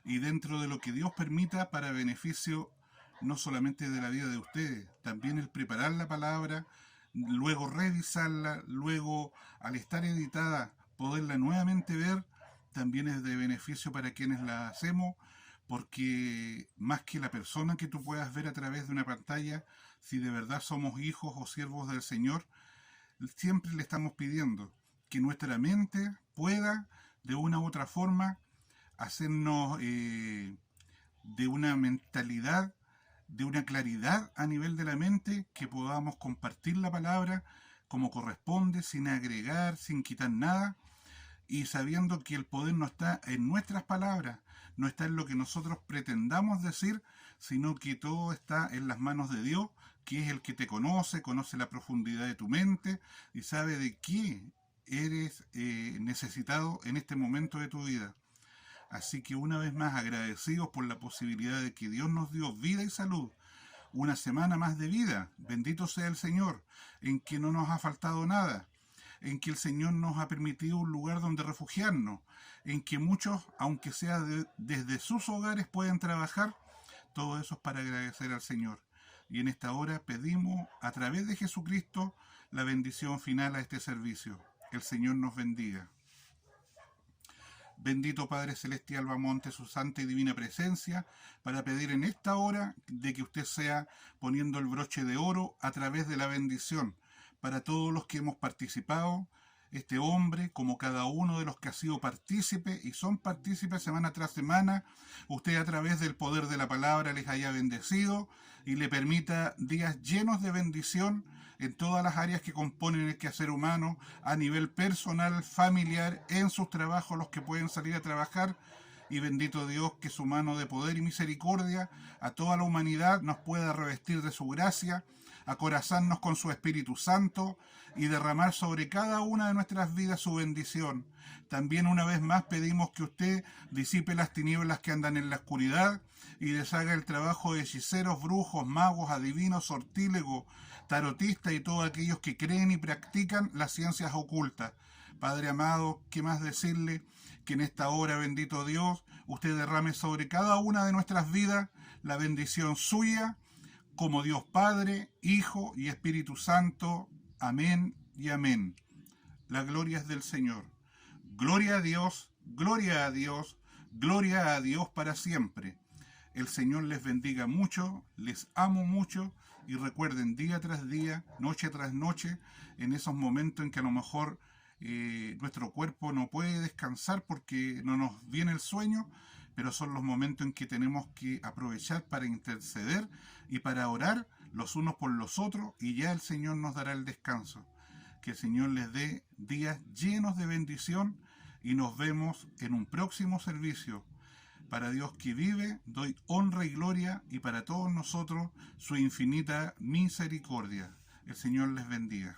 y dentro de lo que Dios permita para beneficio no solamente de la vida de ustedes, también el preparar la palabra, luego revisarla, luego al estar editada poderla nuevamente ver, también es de beneficio para quienes la hacemos, porque más que la persona que tú puedas ver a través de una pantalla, si de verdad somos hijos o siervos del Señor, siempre le estamos pidiendo que nuestra mente pueda de una u otra forma hacernos de una mentalidad, de una claridad a nivel de la mente, que podamos compartir la palabra como corresponde, sin agregar, sin quitar nada, y sabiendo que el poder no está en nuestras palabras, no está en lo que nosotros pretendamos decir, sino que todo está en las manos de Dios, que es el que te conoce, conoce la profundidad de tu mente y sabe de qué eres necesitado en este momento de tu vida. Así que una vez más agradecidos por la posibilidad de que Dios nos dio vida y salud, una semana más de vida, bendito sea el Señor, en que no nos ha faltado nada, en que el Señor nos ha permitido un lugar donde refugiarnos, en que muchos, aunque sea desde sus hogares, pueden trabajar. Todo eso es para agradecer al Señor. Y en esta hora pedimos a través de Jesucristo la bendición final a este servicio. El Señor nos bendiga. Bendito Padre Celestial, vamos ante su santa y divina presencia para pedir en esta hora de que usted sea poniendo el broche de oro a través de la bendición para todos los que hemos participado, este hombre, como cada uno de los que ha sido partícipe y son partícipes semana tras semana, usted a través del poder de la palabra les haya bendecido y le permita días llenos de bendición en todas las áreas que componen el quehacer humano, a nivel personal, familiar, en sus trabajos, los que pueden salir a trabajar. Y bendito Dios, que su mano de poder y misericordia a toda la humanidad nos pueda revestir de su gracia, acorazarnos con su Espíritu Santo y derramar sobre cada una de nuestras vidas su bendición. También una vez más pedimos que usted disipe las tinieblas que andan en la oscuridad y deshaga el trabajo de hechiceros, brujos, magos, adivinos, sortílegos, tarotistas y todos aquellos que creen y practican las ciencias ocultas. Padre amado, ¿qué más decirle? Que en esta hora, bendito Dios, usted derrame sobre cada una de nuestras vidas la bendición suya, como Dios Padre, Hijo y Espíritu Santo. Amén y amén. La gloria es del Señor. Gloria a Dios, gloria a Dios, gloria a Dios para siempre. El Señor les bendiga mucho, les amo mucho, y recuerden día tras día, noche tras noche, en esos momentos en que a lo mejor nuestro cuerpo no puede descansar porque no nos viene el sueño, pero son los momentos en que tenemos que aprovechar para interceder y para orar los unos por los otros, y ya el Señor nos dará el descanso. Que el Señor les dé días llenos de bendición y nos vemos en un próximo servicio. Para Dios que vive, doy honra y gloria, y para todos nosotros su infinita misericordia. El Señor les bendiga.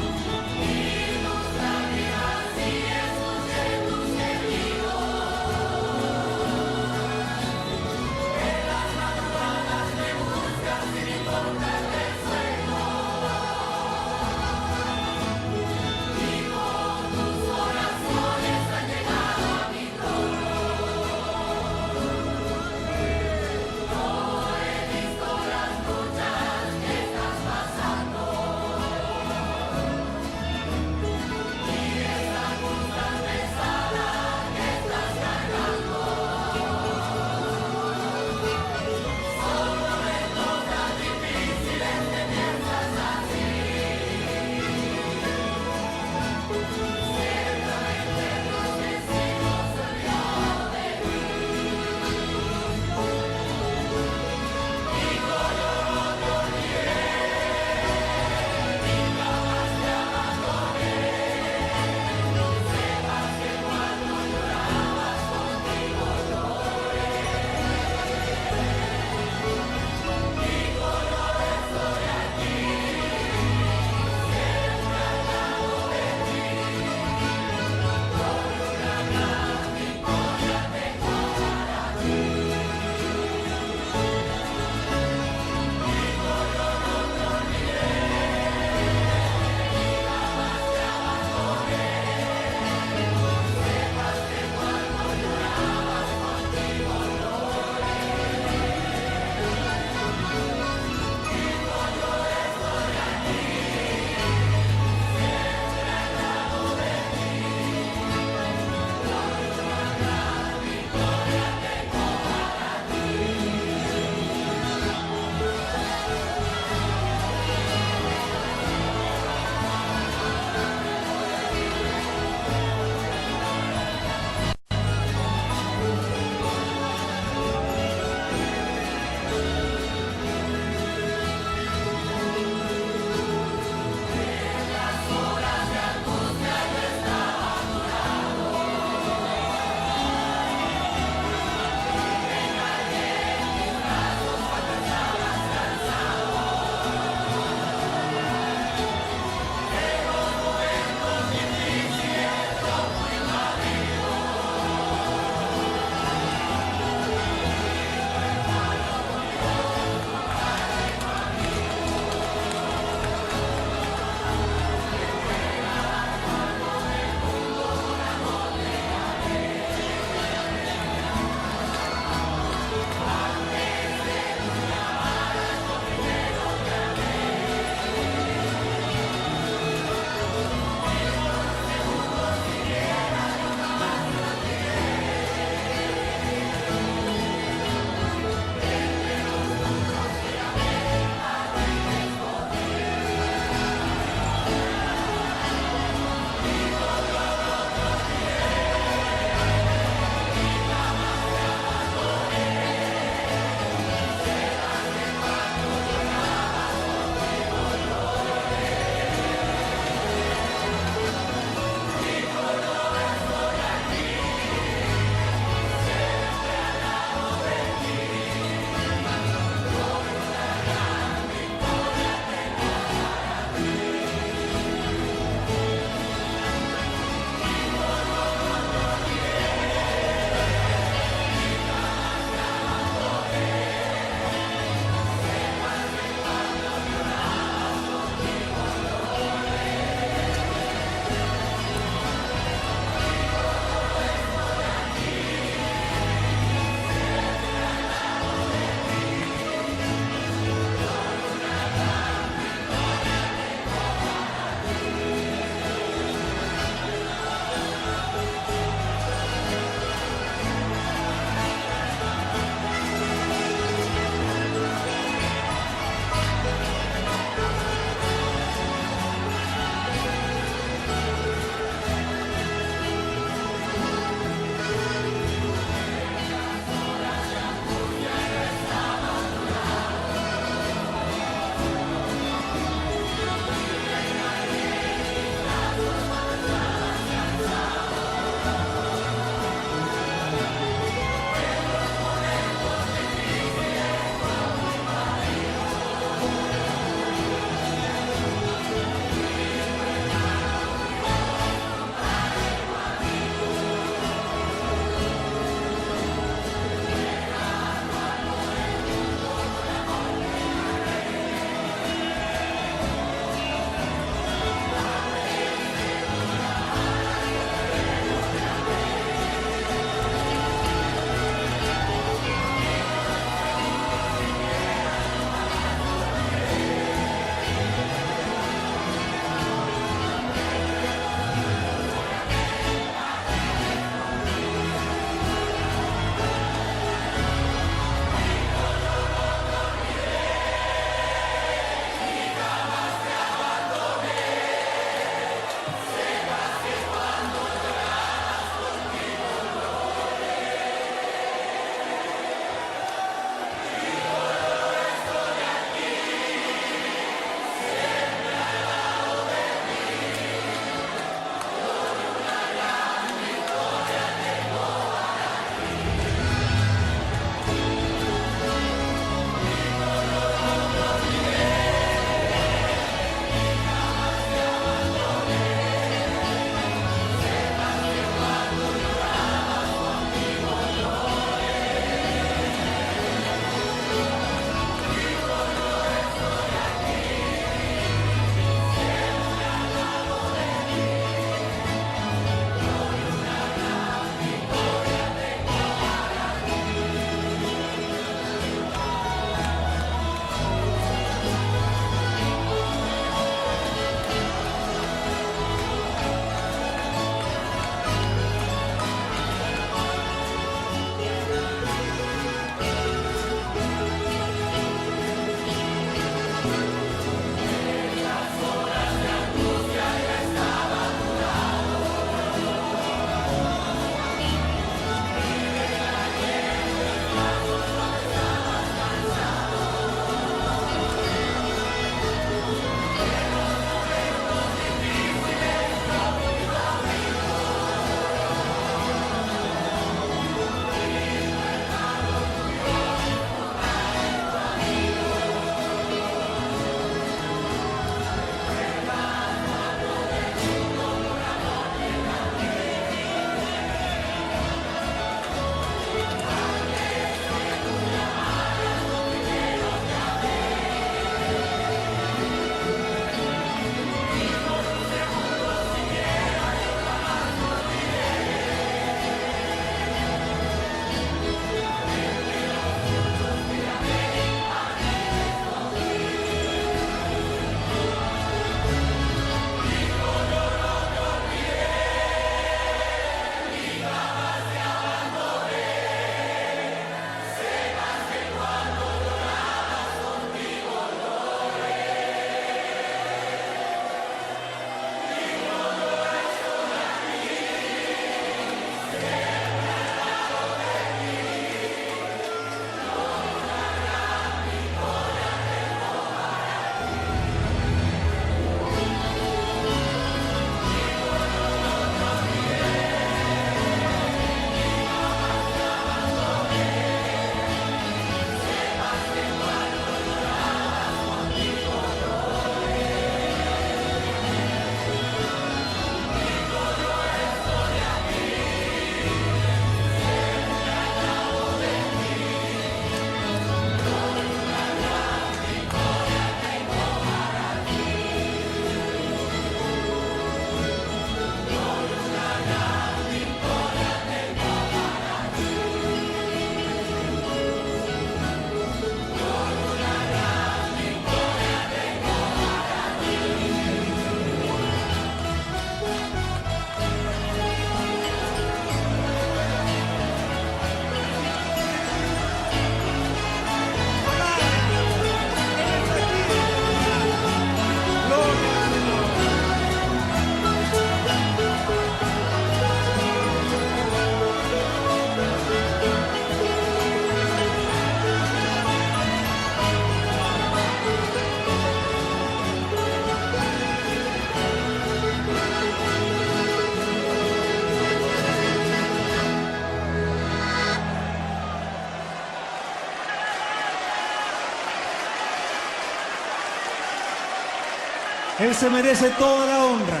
Él se merece toda la honra.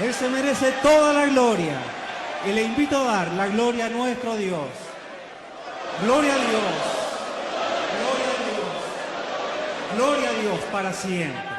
Él se merece toda la gloria. Y le invito a dar la gloria a nuestro Dios. Gloria a Dios. Gloria a Dios. Gloria a Dios para siempre.